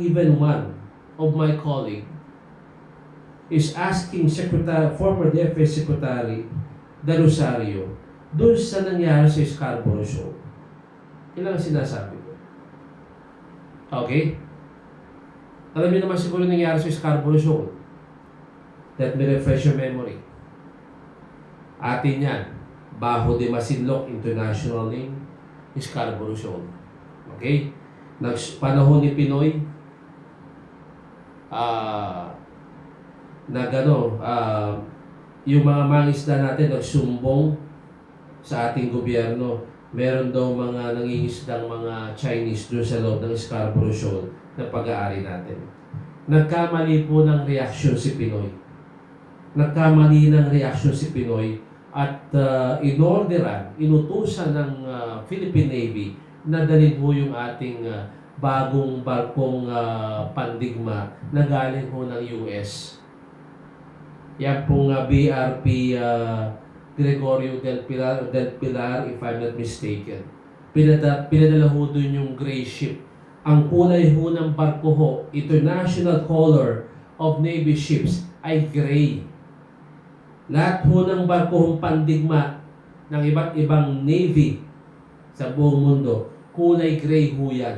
even one of my colleague is asking former DFA Secretary De Rosario doon sa nangyari sa Scarborough Shoal? Ilang sinasabi ko. Okay? Alam niyo naman siguro nangyari sa Scarborough Shoal. Let me refresh your memory. Atin yan. Baho de Masinloc International Lane, Scarborough Shoal. Okay? Panahon ni Pinoy, yung mga mangisda natin nagsumbong sa ating gobyerno. Meron daw mga nangingisdang mga Chinese doon sa loob ng Scarborough Shoal na pag-aari natin. Nagkamali po ng reaksyon si Pinoy. Nagkamali ng reaksyon si Pinoy at inutusan ng Philippine Navy na dalhin po yung ating bagong barkong pandigma na galing po ng US. Yan pong BRP Gregorio del Pilar, if I'm not mistaken. Pinadala ho dun yung gray ship. Ang kulay ho ng barko ho, international color of Navy ships ay gray. Lahat ho ng barko hong pandigma ng iba't ibang Navy sa buong mundo, kulay gray ho yan.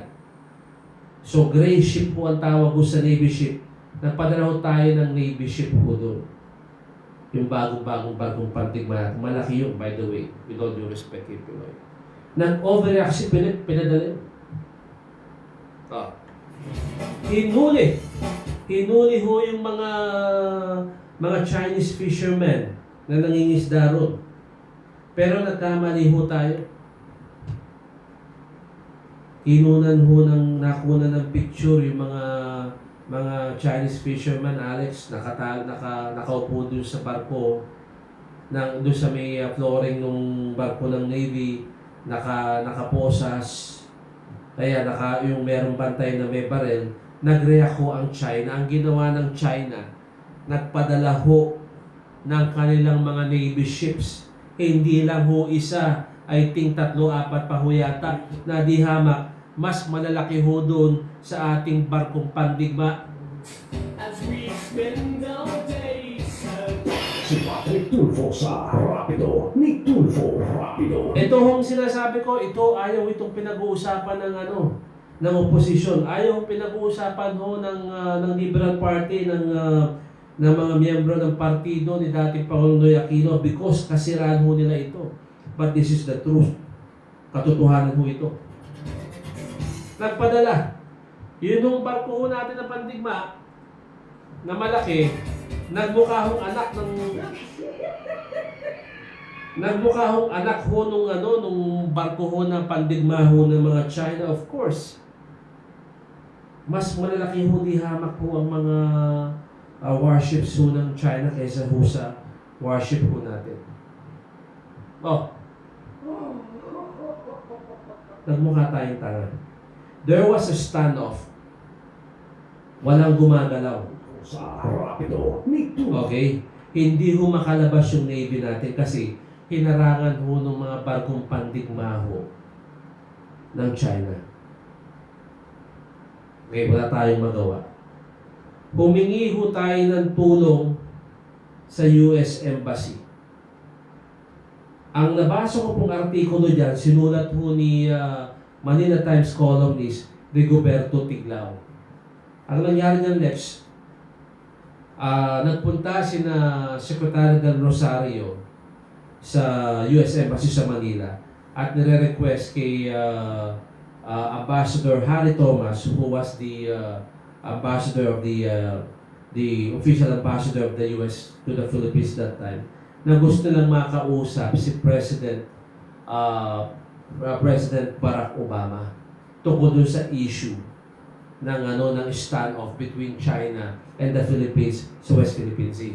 So gray ship po ang tawag ho sa Navy ship. Nagpadala ho tayo ng Navy ship ho doon. Yung bagong-bagong pandigma. Malaki yun, by the way. With all due respect kay Pinoy. Nag-overreact si Philip, pinadala yun. Hinuli ho yung mga Chinese fishermen na nangingisda ron. Pero nagkamali ho tayo. Nakunan ng picture yung mga Chinese fishermen, Alex, nakaupo dun sa barko, dun sa may flooring ng barko ng Navy, nakaposas, kaya yung merong bantay na may barel. Nag-react ho ang China. Ang ginawa ng China, nagpadala ho ng kanilang mga Navy ships. Hindi lang ho isa, I think 3-4 pa ho yata na di hamak. Mas malalaki ho doon sa ating barkong pandigma. Si Patrick Tulfo sa Rapido, ni Tulfo Rapido. Ito hong sinasabi ko, ayaw itong pinag-uusapan ng oposisyon. Ayaw pinag-uusapan ho ng Liberal Party, ng mga miyembro ng partido ni dating Pangulong Noy Aquino because kasiraan ho nila ito. But this is the truth. Katotohanan ho ito. Nagpadala. Yun yung barko ho natin na pandigma na malaki, nagmukha hong anak ho nung barko ho na pandigma ho ng mga China, of course. Mas malalaki ho di hamak ho ang mga warships ho ng China kaysa ho sa warship ho natin. Nagmukha tayong tanga. There was a standoff. Walang gumagalaw. Sa Rapido, ni Tulfo. Okay? Hindi ho makalabas yung Navy natin kasi hinarangan ho ng mga barkong pandigma ho ng China. Okay, wala tayong magawa. Humingi ho tayo ng tulong sa US Embassy. Ang nabasa ko pong artikulo dyan, sinulat ho ni Manila Times columnist Rigoberto Tiglao. Ang nangyari niyan, Lex, nagpunta sina Secretary del Rosario sa US Embassy sa Manila at nire-request kay Ambassador Harry Thomas, who was the ambassador of the official ambassador of the US to the Philippines that time, na gusto nilang makausap si President Barack Obama tungkol dun sa issue ng standoff between China and the Philippines sa West Philippine Sea.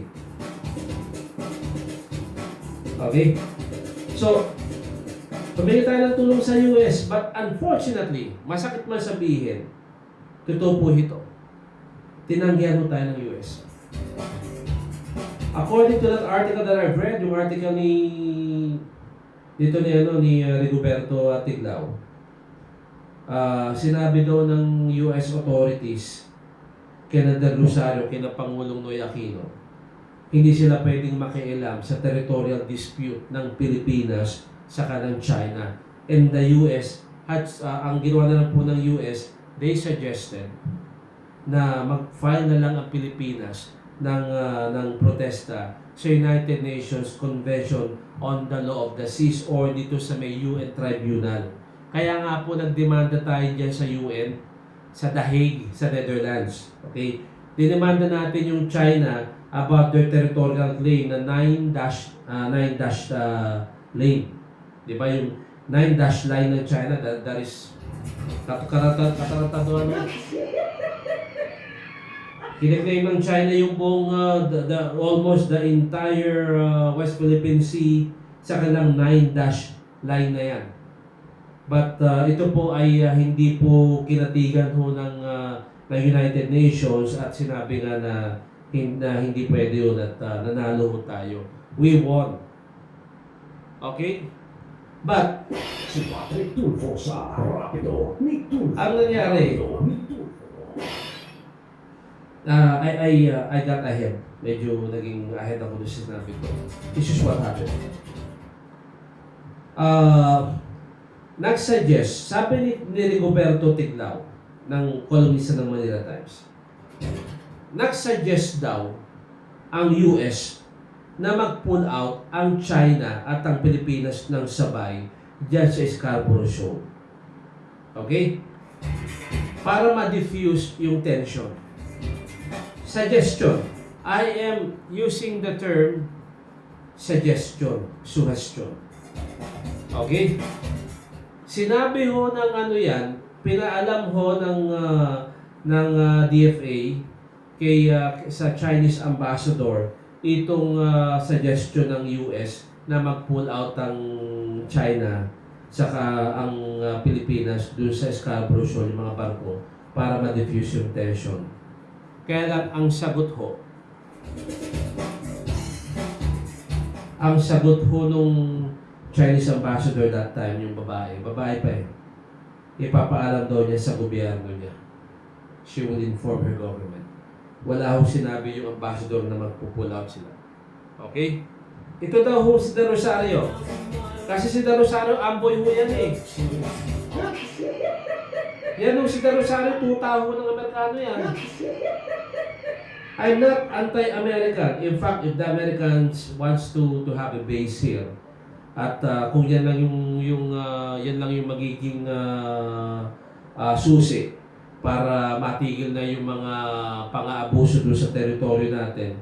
Okay? So, pumili tayo ng tulong sa US, but unfortunately, masakit man sabihin, totoo po ito. Tinanggihan mo tayo ng US. According to that article that I've read, yung article ni Rigoberto Tiglao, sinabi daw ng US authorities kina Del Rosario, kina Pangulong Noy Aquino, hindi sila pwedeng makialam sa territorial dispute ng Pilipinas sa kanang China. And the US, ang ginawa na lang po ng US, they suggested na mag-file na lang ang Pilipinas ng protesta sa United Nations Convention on the Law of the Seas or dito sa may UN Tribunal. Kaya nga po nagdemanda tayo dyan sa UN, sa The Hague, sa Netherlands. Okay? Dinemanda natin yung China about their territorial claim na 9-dash lane. Di ba yung 9-dash line ng China, that is katarataduan na. Kiniklaim ng China yung buong almost the entire West Philippine Sea sa kanilang 9-dash line na yan. But ito po ay hindi po kinatigan ho ng United Nations at sinabi nga na hindi pwede yun at nanalo ho tayo. We won. Okay? But Si Patrick Tulfo sa Rapido. Ni Tulfo. ang nangyari, Ni Tulfo. I got ahead. Medyo naging ahead ako doon sa sinabi ko. This is what happened. Nag-suggest, sabi ni Rigoberto Tiglao ng kolumnista ng Manila Times, nag-suggest daw ang US na mag-pull out ang China at ang Pilipinas ng sabay dyan sa Scarborough Shoal. Okay? Para ma-diffuse yung tension. Suggestion. I am using the term suggestion. Okay? Sinabi ho ng ano yan, pinaalam ho ng DFA sa Chinese ambassador itong suggestion ng US na mag-pull out ang China saka ang Pilipinas dun sa Scarborough Shoal, yung mga barko, para ma-diffuse yung tension. Kaya lang ang sagot ho nung Chinese ambassador that time, yung babae pa eh, ipapaalam daw niya sa gobyerno niya. She will inform her government. Wala hong sinabi yung ambassador na magpupull out sila. Okay? Ito daw ho si De Rosario. Kasi si De Rosario, amboy ho yan eh. Yan ho si De Rosario, tuta ho ng Amerikano yan. I'm not anti-American. In fact, if the Americans wants to have a base here, at kung yan lang yung magiging susi para matigil na yung mga pang-aabuso doon sa teritoryo natin,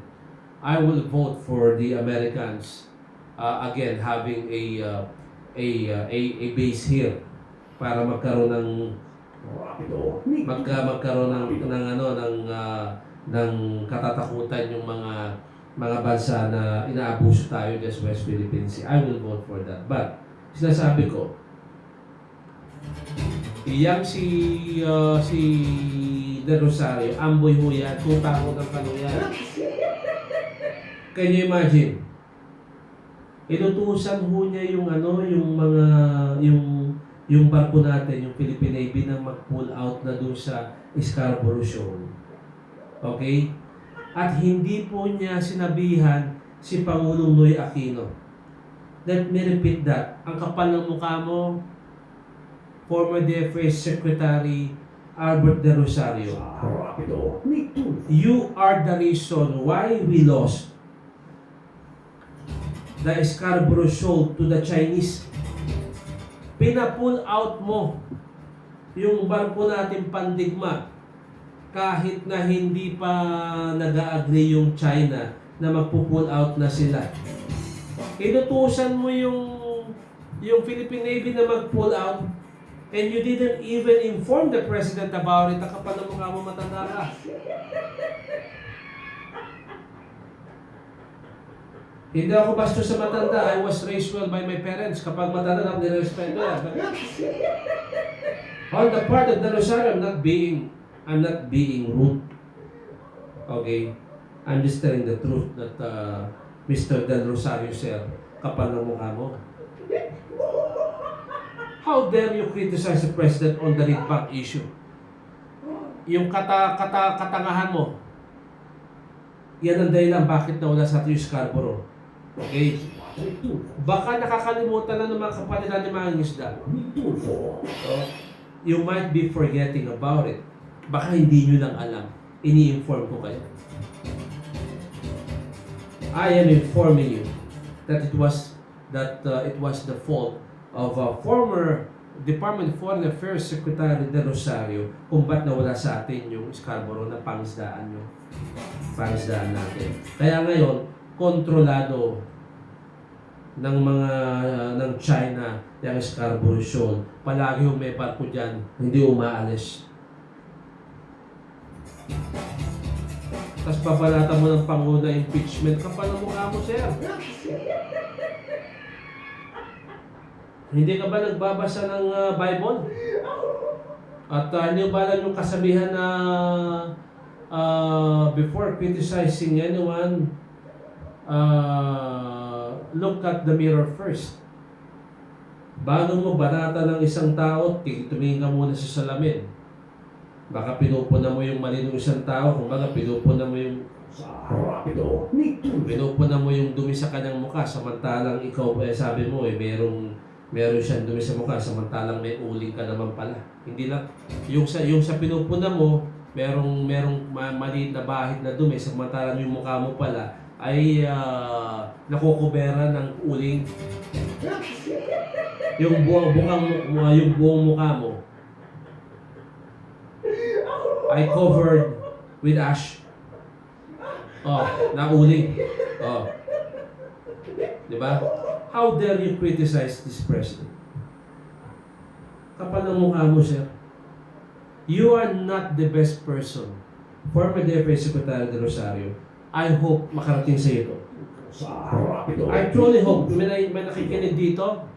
I will vote for the Americans again having a base here para magkaroon ng Rapido. magkaroon ng katatakutan yung mga bansa na inaabuso tayo dyan sa West Philippine Sea. I will vote for that. But sinasabi ko, iyang si De Rosario, amboy ho yan, tutakot ang kanong yan. Can you imagine? Inutusan ho niya yung barko natin, yung Philippine Navy, na mag-pull out na doon sa Scarborough Shoal. Okay? At hindi po niya sinabihan si Pangulong Noy Aquino. Let me repeat that. Ang kapal ng mukha mo, former DFA Secretary Albert De Rosario. Rapido. Ni Tulfo. You are the reason why we lost the Scarborough Shoal to the Chinese. Pina-pull out mo yung barko natin pandigma kahit na hindi pa nag-agree yung China na magpo-pull out na sila. Inutusan mo yung Philippine Navy na mag-pull out, and you didn't even inform the President about it. Ang kapal ng mukha mo, matanda ka. Hindi ako bastos sa matanda. I was raised well by my parents. Kapag matanda, nire-respeto yan. On the part of De Rosario, I'm not being rude. Okay? I'm just telling the truth that Mr. Del Rosario, sir, kapal ng mukha mo. How dare you criticize the President on the lead bank issue? Yung katangahan mo, yan ang dahilan bakit nawala sa ating Scarborough. Okay? Baka nakakalimutan na ng mga kapalitan ng mga isda. You might be forgetting about it. Baka hindi nyo lang alam. Ini-inform ko kayo. I am informing you that it was the fault of a former Department of Foreign Affairs Secretary de Rosario kung ba't nawala sa atin yung Scarborough na pangisdaan nyo. Pangisdaan natin. Kaya ngayon, kontrolado ng mga ng China yung Scarborough Shoal. Palagi yung may barko dyan, hindi umaalis. Tapos papalata mo ng Pangulo na impeachment, kapal ang mukha mo, sir. Hindi ka ba nagbabasa ng Bible? At hindi ba alam yung kasabihan na before criticizing anyone, look at the mirror first. Bago mo banata ng isang tao, tumingin ka muna sa salamin. Baka pinupunan mo yung mali ng isang tao, kung baga pinupunan mo yung Rapido. pinupunan mo yung dumi sa kanyang mukha, samantalang ikaw, sabi mo, meron siyang dumi sa mukha, samantalang may uling ka naman pala. Hindi lang, yung sa pinupunan mo, merong maliit na bahid na dumi, samantalang yung mukha mo pala ay nakukubera ng uling. Yung buong mukha mo ay covered with ash. Nauling. Diba? How dare you criticize this president? Kapal ng mukha mo, sir. You are not the best person. Former DFA Secretary de Rosario, I hope makarating sa ito. I truly hope, may nakikinig dito,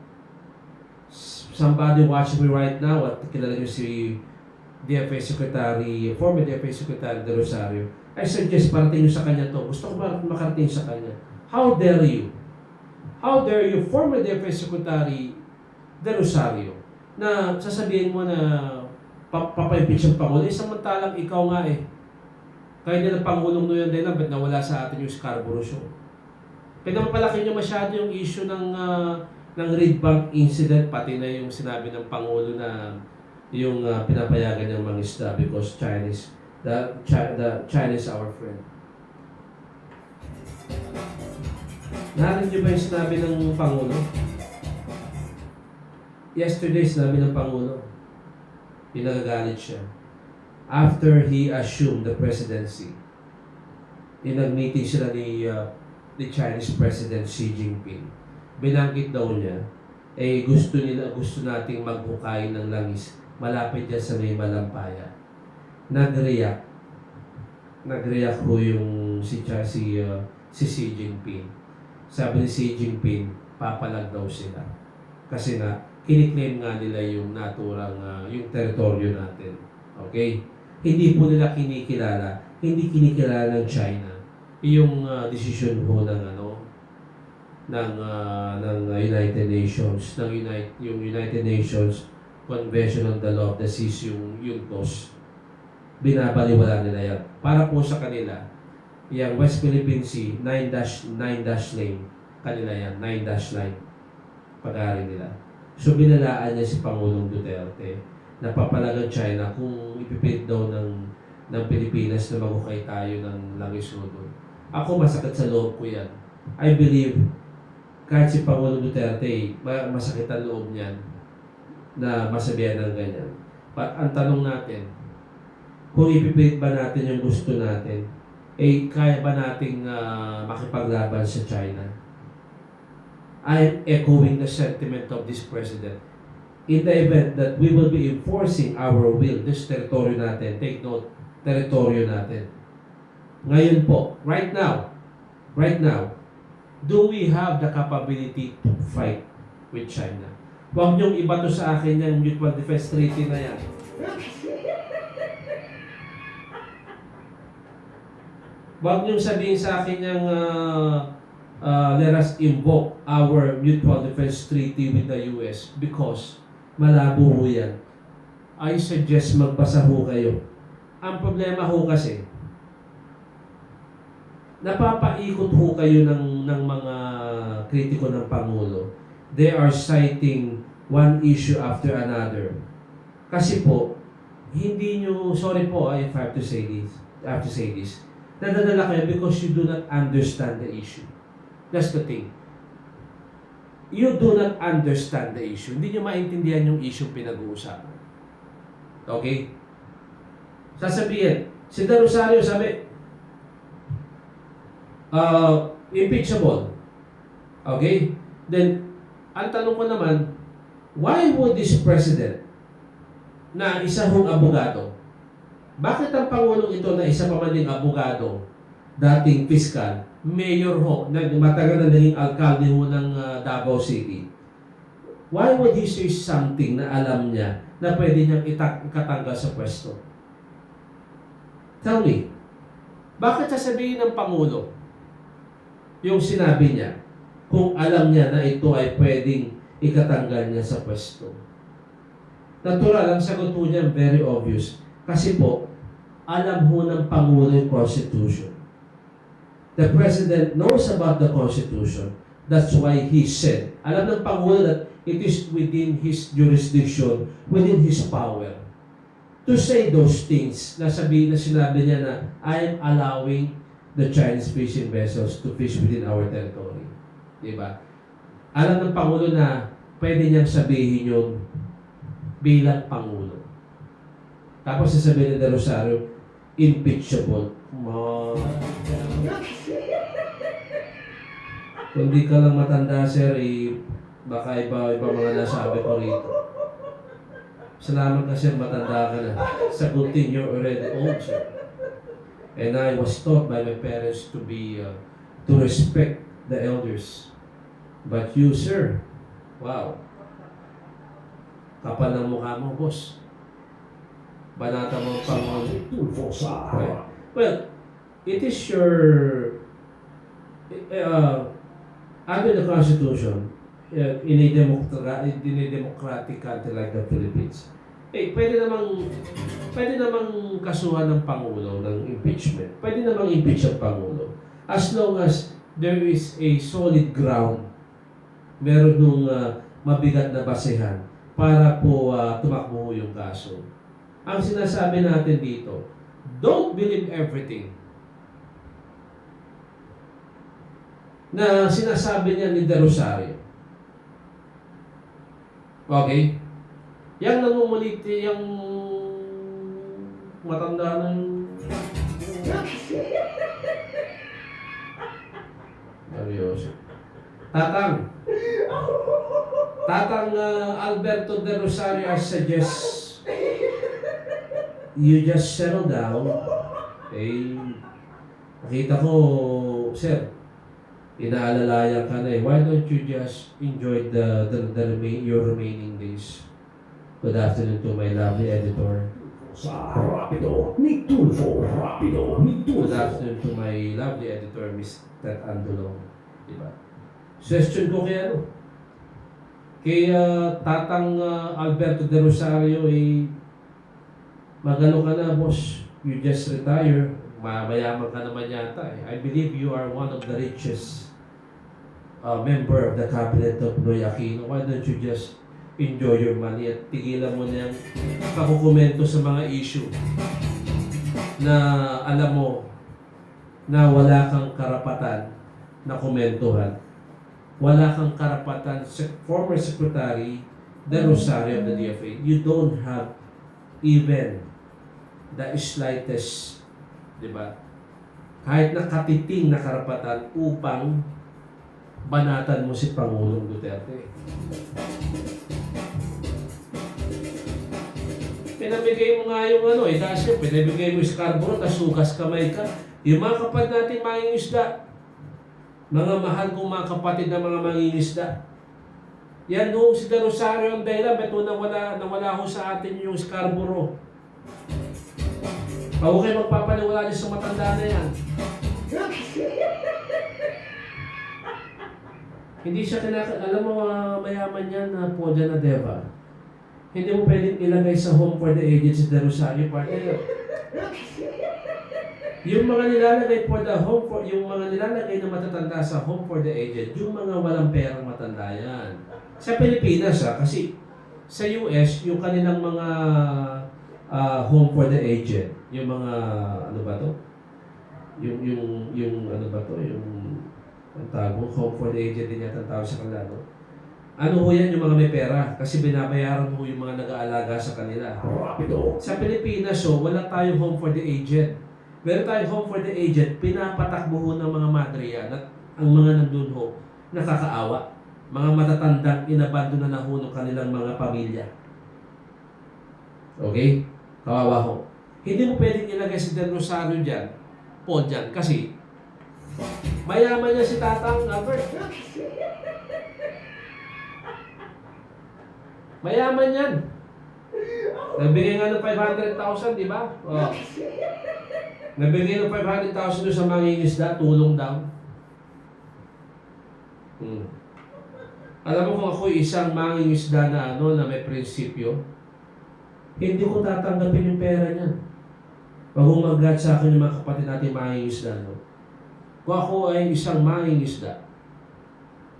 somebody watching me right now, at kilala niyo si DFA Secretary, former DFA Secretary de Rosario, I suggest parating nyo sa kanya to. Gusto ko makarating sa kanya. How dare you? How dare you, former DFA Secretary de Rosario, na sasabihin mo na papayipitch ang Pangulo, samantalang ikaw nga kaya nila Pangulong no yan din lang, ba't nawala sa atin yung Scarborough Shoal? Pinapalaki nyo masyado yung issue ng Reed Bank incident, pati na yung sinabi ng Pangulo na yung pinapayagan niyang mangisda because the Chinese our friend. Narinig niyo ba yung sinabi ng Pangulo? Yesterday, sinabi ng Pangulo, pinagagalit siya. After he assumed the presidency, nag-meeting sila ni Chinese President Xi Jinping. Binanggit daw niya, gusto nating maghukay ng langis malapit dyan sa may Malampaya. Nag-react ho yung si Xi Jinping. Sabi ni Xi Jinping, papalag daw sila. Kasi na, kiniklaim nga nila yung naturang, yung teritoryo natin. Okay? Hindi po nila kinikilala, hindi kinikilala ng China yung decision ho ng United Nations, yung United Nations Convention on the Law of the Seas, yung UNCLOS. Binabaliwala nila yan. Para po sa kanila, yung West Philippine Sea, 9-9 lane, kanila yan, 9-9, pag-ari nila. So binalaan niya si Pangulong Duterte na papalagang China kung ipipilit daw ng Pilipinas na maghukay tayo ng langis doon. Ako masakit sa loob ko yan. I believe kahit si Pangulong Duterte, masakit ang loob niyan na masabihan ng ganyan. Ang tanong natin, kung ipipilit ba natin yung gusto natin, kaya ba nating makipaglaban sa China? I am echoing the sentiment of this president. In the event that we will be enforcing our will, this territory natin, take note, territory natin. Ngayon po, right now, do we have the capability to fight with China? Huwag niyong ibato sa akin yung Mutual Defense Treaty na yan. Huwag niyong sabihin sa akin yung let us invoke our Mutual Defense Treaty with the US because malabo ho yan. I suggest magbasa ho kayo. Ang problema ho kasi, napapaikot ho kayo ng mga kritiko ng Pangulo. They are citing one issue after another. Kasi po, hindi nyo, sorry po if I have to say this, nadadala kayo because you do not understand the issue. That's the thing. you do not understand the issue. Hindi nyo maintindihan yung issue pinag-uusapan. Okay? Sasabihin, si De Rosario sabi, impeachable. Okay? Then, ang tanong ko naman, why would this president na isa hong abogado, bakit ang Pangulong ito na isa pa man ding abogado, dating fiskal, mayor ho, matagal na naging alkalde ho ng Davao City, why would he say something na alam niya na pwede niyang ikatanggal sa pwesto? Tell me, bakit sasabihin ng Pangulo yung sinabi niya kung alam niya na ito ay pwedeng ikatanggal niya sa pwesto? Natural, ang sagot po niya very obvious. Kasi po, alam ho ng Pangulo yung Constitution. The President knows about the Constitution. That's why he said, alam ng Pangulo that it is within his jurisdiction, within his power, to say those things na sinabi niya na I am allowing the Chinese fishing vessels to fish within our territory. Diba? Alam ng Pangulo na pwede niyang sabihin yun bilang Pangulo. Tapos sasabihin ni De Rosario, impeachable. Kung di ka lang matanda, sir, baka iba mga nasabi ko rito. Salamat ka, sir, matanda ka na. Sagutin, you're already old, sir. And I was taught by my parents to respect the elders. But you, sir, wow. Kapal ng mukha mo, boss. Banata mo ang Pangulo. Tulfo sa harap. Well, it is your... under the Constitution, in a democratic country like the Philippines, pwede namang kasuhan ng Pangulo ng impeachment. Pwede namang impeach ang Pangulo. As long as there is a solid ground, meron nung mabigat na basehan para po tumakbo yung kaso. Ang sinasabi natin dito, don't believe everything na sinasabi niya ni De Rosario. Okay? Yang namumuliti, yung matanda na yung... Seryoso. Tatang Alberto De Rosario, I suggest you just settle down. Nakita ko, sir, inaalalayan ka na eh. Why don't you just enjoy your remaining days? Good afternoon to my lovely editor. Sa Rapido ni Tulfo. Rapido ni Tulfo. Good afternoon to my lovely editor, Miss Tet Andulong. Diba? Question ko kay Tatang Alberto De Rosario, magano ka na, boss? You just retire. Mayaman ka naman yata eh. I believe you are one of the richest member of the cabinet of Noy Aquino. Why don't you just enjoy your money at tigilan mo na yung kakukomento sa mga issue na alam mo na wala kang karapatan na komentuhan. Wala kang karapatan, former Secretary De Rosario of the DFA. You don't have even the slightest, di ba? Kahit na katiting na karapatan upang banatan mo si Pangulong Duterte. Pinabigay mo nga yung dahil pinabigay mo yung Scarborough, tas sukas kamay ka. Yung mga kapatid natin mangingisda, mga mahal kong mga kapatid na mga mangingisda, yan noong si De Rosario ang dahilan, beto nawala ho sa atin yung Scarborough. Huwag kayo magpapaniwala niyo sa matanda na yan. Hindi siya alam mo, mayaman yan na po dyan na Deva. Hindi mo pwedeng ilagay sa home for the aged si De Rosario partner. Yung mga nilalagay for the home for, yung mga nilalagay na matatanda sa home for the aged, yung mga walang perang matanda yan. Sa Pilipinas kasi sa US, yung kanilang mga home for the aged, yung mga ano ba to? Yung ano ba to? Yung ang tawag, home for the aged din yata ang tawag sa kanila, no? Ano ho yan yung mga may pera? Kasi binabayaran ho yung mga nag-aalaga sa kanila. Rapido. Sa Pilipinas, wala tayong home for the aged. Meron tayong home for the aged, pinapatakbo ho ng mga madre yan at ang mga nandun ho, nakakaawa. Mga matatandang inabandon na ho ng kanilang mga pamilya. Okay? Kawawa ho. Hindi mo pwedeng ilagay si Del Rosario dyan, Paul dyan, kasi mayaman niya si Tatang Albert. Mayaman yan. Nagbigay nga ng 500,000, di ba? Oh. Nagbigay ng 500,000 doon sa mangingisda, tulong daw. Alam mo kung ako isang mangingisda na na may prinsipyo, hindi ko tatanggapin yung pera niya. Wag mong mag-guide sa akin yung mga kapatid natin mangingisda. No? Kung ako ay isang mangingisda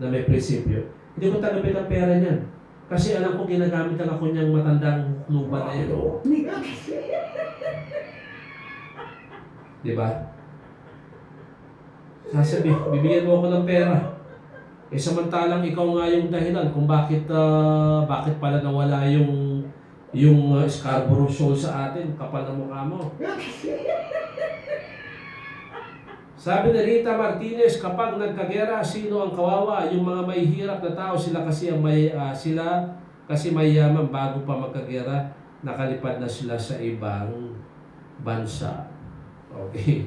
na may prinsipyo, hindi ko tanggapin ang pera niya. Kasi alam ko ginagamit lang ako niyang matandang lupa na yan. Diba? Sasabi, bibigyan mo ako ng pera. Eh samantalang ikaw nga yung dahilan kung bakit pala nawala yung Scarborough Shoal sa atin, kapal na mukha mo. Sabi ni Rita Martinez, kapag nagkagera, sino ang kawawa? Yung mga may hirap na tao, sila kasi mayaman bago pa magkagera, nakalipad na sila sa ibang bansa. Okay.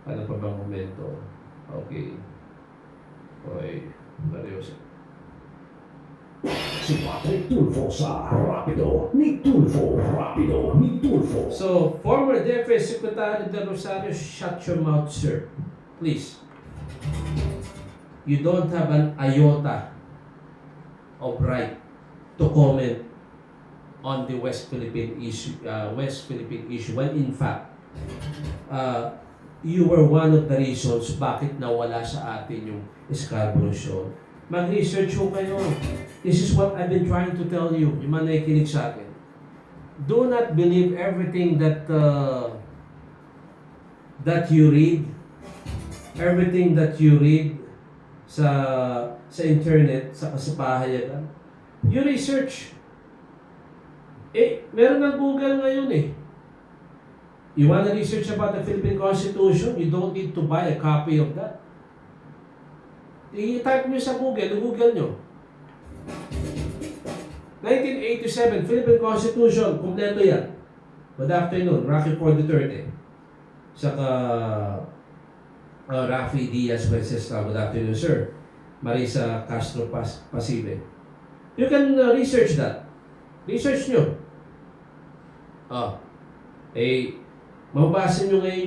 Ano pa bang komento? Okay. Okay. Seryoso. Si Patrick Tulfo sa Rapido. Ni Tulfo. Rapido. Ni Tulfo. So, former DFA Secretary Del Rosario, shut your mouth, sir. Please. You don't have an iota of right to comment on the West Philippine issue. When in fact, you were one of the reasons bakit nawala sa atin yung Scarborough Shoal. Mag-research ho kayo. This is what I've been trying to tell you. Yung mga nakikinig sa akin. Do not believe everything that you read. Everything that you read sa internet, sa kasabahayan. You research. Meron ng Google ngayon eh. You want to research about the Philippine Constitution? You don't need to buy a copy of that. I-type nyo sa Google nyo. 1987, Philippine Constitution, kompleto yan. Good afternoon, Rocky Ford Duterte. Saka Rafi Diaz Vencesca, good afternoon, sir. Marisa Castro Pasive. You can research that. Research nyo. Mabasa nyo ngayon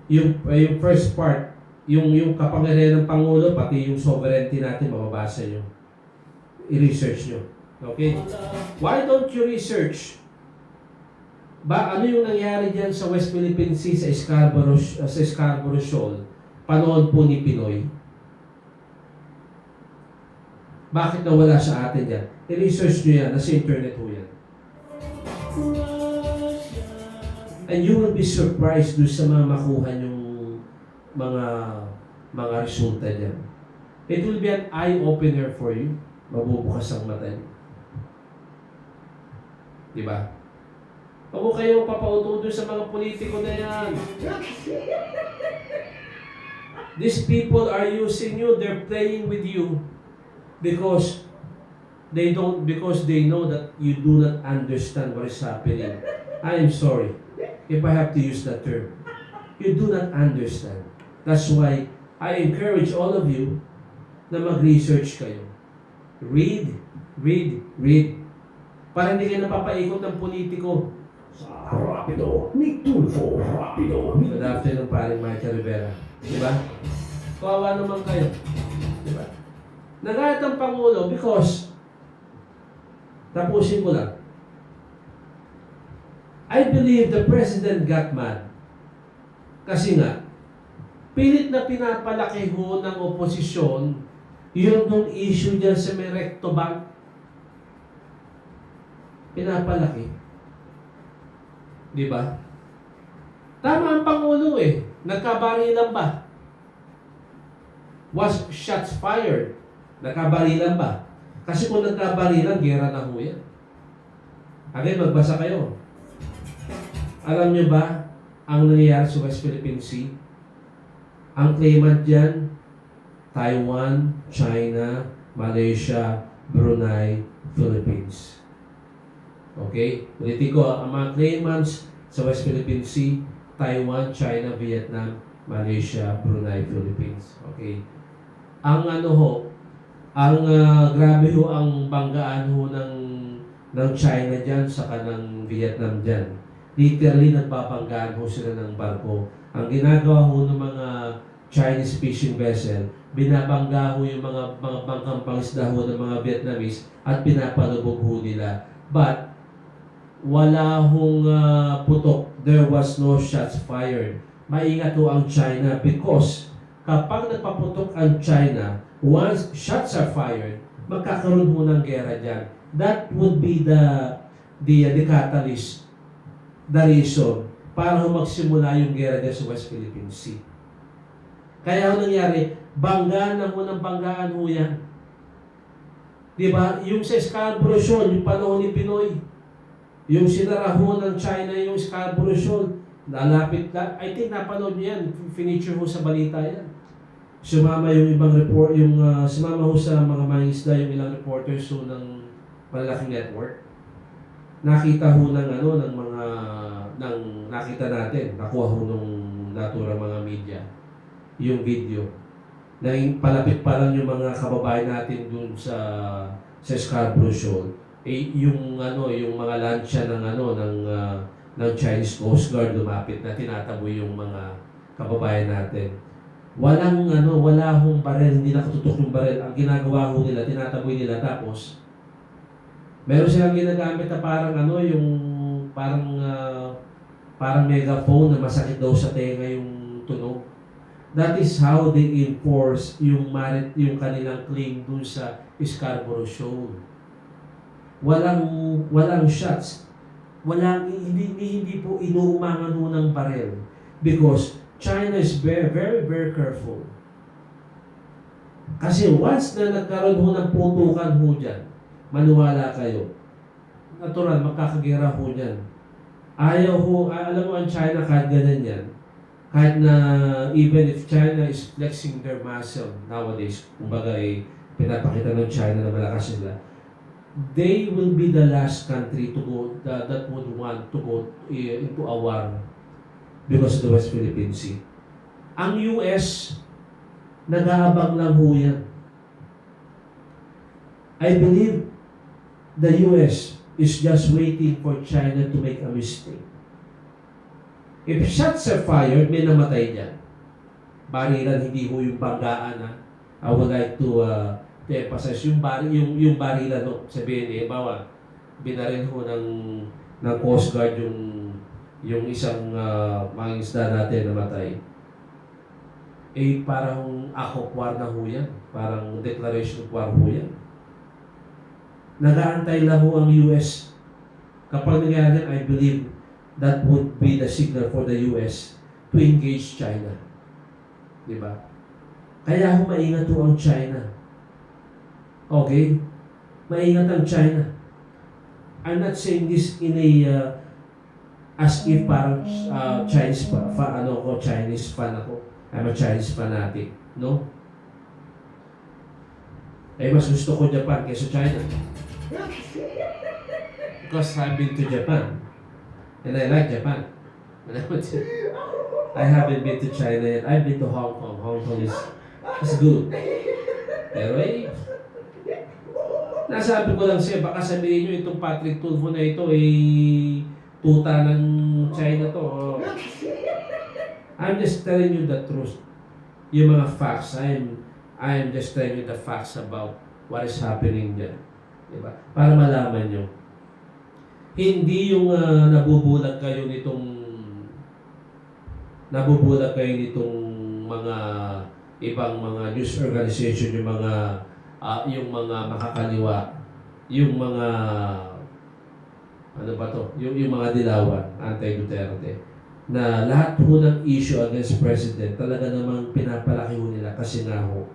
yung first part, yung kapangyarihan ng Pangulo, pati yung sovereignty natin, mababasa nyo. I-research nyo. Okay? Why don't you research? Ano yung nangyari dyan sa West Philippine Sea, sa Scarborough Shoal, panahon po ni Pinoy? Bakit nawala sa atin yan? I-research nyo yan, nasa internet ho yan. And you will be surprised doon sa mga makuha nyong mga resulta niyan. It will be an eye-opener for you. Mabubukas ang mata niyo. Diba? Huwag mo kayong papauto doon sa mga politiko na yan. These people are using you. They're playing with you because they know that you do not understand what is happening. I am sorry if I have to use that term. You do not understand. That's why I encourage all of you na mag-research kayo. Read. Para hindi kayo napapaikot ng politiko. Sa Rapido. Ni Tulfo. Rapido. Good afternoon, paring Michael Rivera. Diba? Kawawa naman kayo. Diba? Nagayat ang Pangulo because, tapusin ko lang, I believe the President got mad. Kasi nga, pilit na pinapalaki ho ng oposisyon yung issue dyan sa may recto bank. Pinapalaki. Di ba? Tama ang Pangulo eh. Nagkabarilan ba? Was shots fired? Nagkabarilan ba? Kasi kung nagkabarilan, gera na ho yan. Again, magbasa kayo. Alam nyo ba ang nangyayari sa West Philippine Sea? Ang claimant dyan, Taiwan, China, Malaysia, Brunei, Philippines. Okay? Ulitin ko, ang mga claimants sa West Philippine Sea, Taiwan, China, Vietnam, Malaysia, Brunei, Philippines. Okay? Ang grabe ho ang banggaan ho ng China dyan sa kanang Vietnam dyan. Literally, nagbabanggaan ho sila ng barko. Ang ginagawa ho ng mga Chinese fishing vessel, binabangga ho yung mga bangkang pangisda ho ng mga Vietnamese at pinapalubog ho nila. But, wala hong putok. There was no shots fired. Maingat ho ang China because kapag nagpaputok ang China, once shots are fired, magkakaroon ho ng gera dyan. That would be the catalyst, the reason para ho magsimula yung gera dyan sa West Philippine Sea. Kaya ho nangyari, banggaan na ho ng banggaan ho yan. Diba? Yung sa Scarborough Shoal, yung panahon ni Pinoy, yung sinara ho ng China yung Scarborough Shoal, lalapit na, I think napanood niyo yan, feature ho sa balita yan. Sumama yung ibang report, sumama ho sa mga mangisda yung ilang reporters ho ng malalaking network. Nakita ho nakita natin, nakuha ho nung naturang mga media, yung video. Palapit pa lang yung mga kababayan natin dun sa Scarborough Shoal. Yung mga lansya ng Chinese Coast Guard lumapit na tinataboy yung mga kababayan natin. Wala hong barel, hindi nakatutok yung barel. Ang ginagawa ho nila, tinataboy nila tapos meron silang ginagamit na parang megaphone na masakit daw sa tenga yung tunog. That is how they enforce yung kanilang claim dun sa Scarborough Shoal. Walang shots. Hindi po inuumangan ho ng barel because China is very, very, very careful. Kasi once na nagkaroon ho ng putukan ho dyan, maniwala kayo, natural, magkakagera ho dyan. Ayaw ho, alam mo ang China kahit ganyan yan, kahit na even if China is flexing their muscle nowadays, kumbaga pinapakita ng China na malakas sila, they will be the last country to go that would want to go into a war because of the West Philippine Sea. Ang US, nag-aabang lang ho yan. I believe the US is just waiting for China to make a mistake. If shots are fired, may namatay dyan. Barilan, hindi ho yung banggaan ha. I would like to emphasize yung barilan no. Sabihin bawa binaril ho ng Coast Guard yung isang mangisda natin namatay. Parang act of war na ho yan. Parang declaration of war ho yan. Nag-aantay lang ho ang US. Kapag nangyari, I believe that would be the signal for the US to engage China. Diba? Kaya ho maingat ho ang China. Okay? Maingat ang China. I'm not saying this in a as if parang Chinese Chinese fan ako. I'm a Chinese fanatic. No? Mas gusto ko Japan kaysa China. Because I've been to Japan. And I like Japan. I haven't been to China yet. I've been to Hong Kong. Hong Kong is good. Pero nasabi ko lang siya, baka sabihin nyo itong Patrick Tulfo na ito tuta ng China to. I'm just telling you the truth. Yung mga facts. I'm just telling you the facts about what is happening dyan. Diba? Para malaman nyo. Hindi yung nabubulag kayo nitong mga ibang mga news organization, yung mga makakaliwa, yung mga yung mga dilawan, anti-Duterte, na lahat ho ng issue against President, talaga namang pinapalaki ho nila kasi nga ho,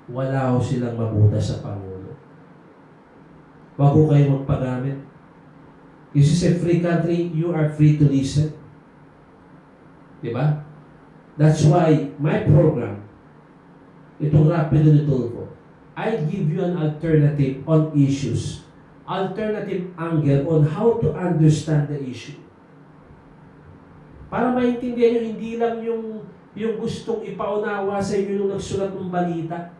wala ho silang mabuta sa Pangulo. Huwag ho kayo magpagamit. This is a free country, you are free to listen. Diba? That's why my program, itong Rapido ni Tulfo, I give you an alternative on issues. Alternative angle on how to understand the issue. Para maintindihan nyo, hindi lang yung gustong ipaunawa sa inyo nung nagsulat ng balita.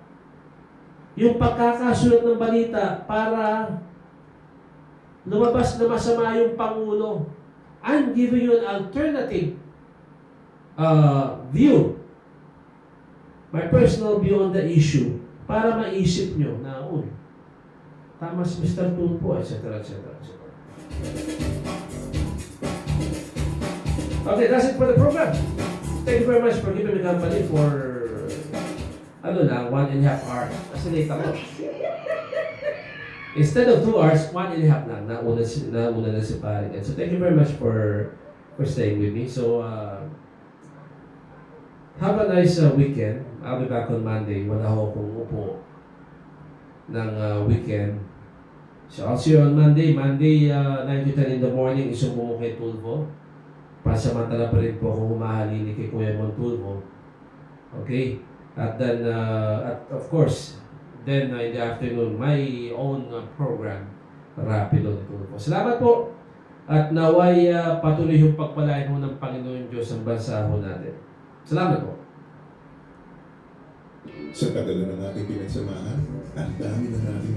Yung pagkakasulat ng balita para lumabas na masama yung Pangulo. I'm giving you an alternative view. My personal view on the issue para maisip nyo na, tama si Mr. Tulfo, etc. Okay, that's it for the program. Thank you very much for giving me company for 1.5 hours. Kasi late ako. Instead of 2 hours, 1.5 lang. Nauna na si Paring. So thank you very much for staying with me. So, have a nice weekend. I'll be back on Monday. Wala ho kung upo ng weekend. So I'll see you on Monday. Monday, 9 to 10 in the morning, isumbong kay Tulfo. Pasamantala pa rin po akong humahalili kay Kuya Tulfo. Okay? At then, of course, then in the afternoon, my own program, Rapido ni Tulfo. Salamat po. At naway patuloy yung pagpalain ho ng Panginoon Diyos ang bansa ho natin. Salamat po. Sa tagal na natin pinagsamahan, ang dami na natin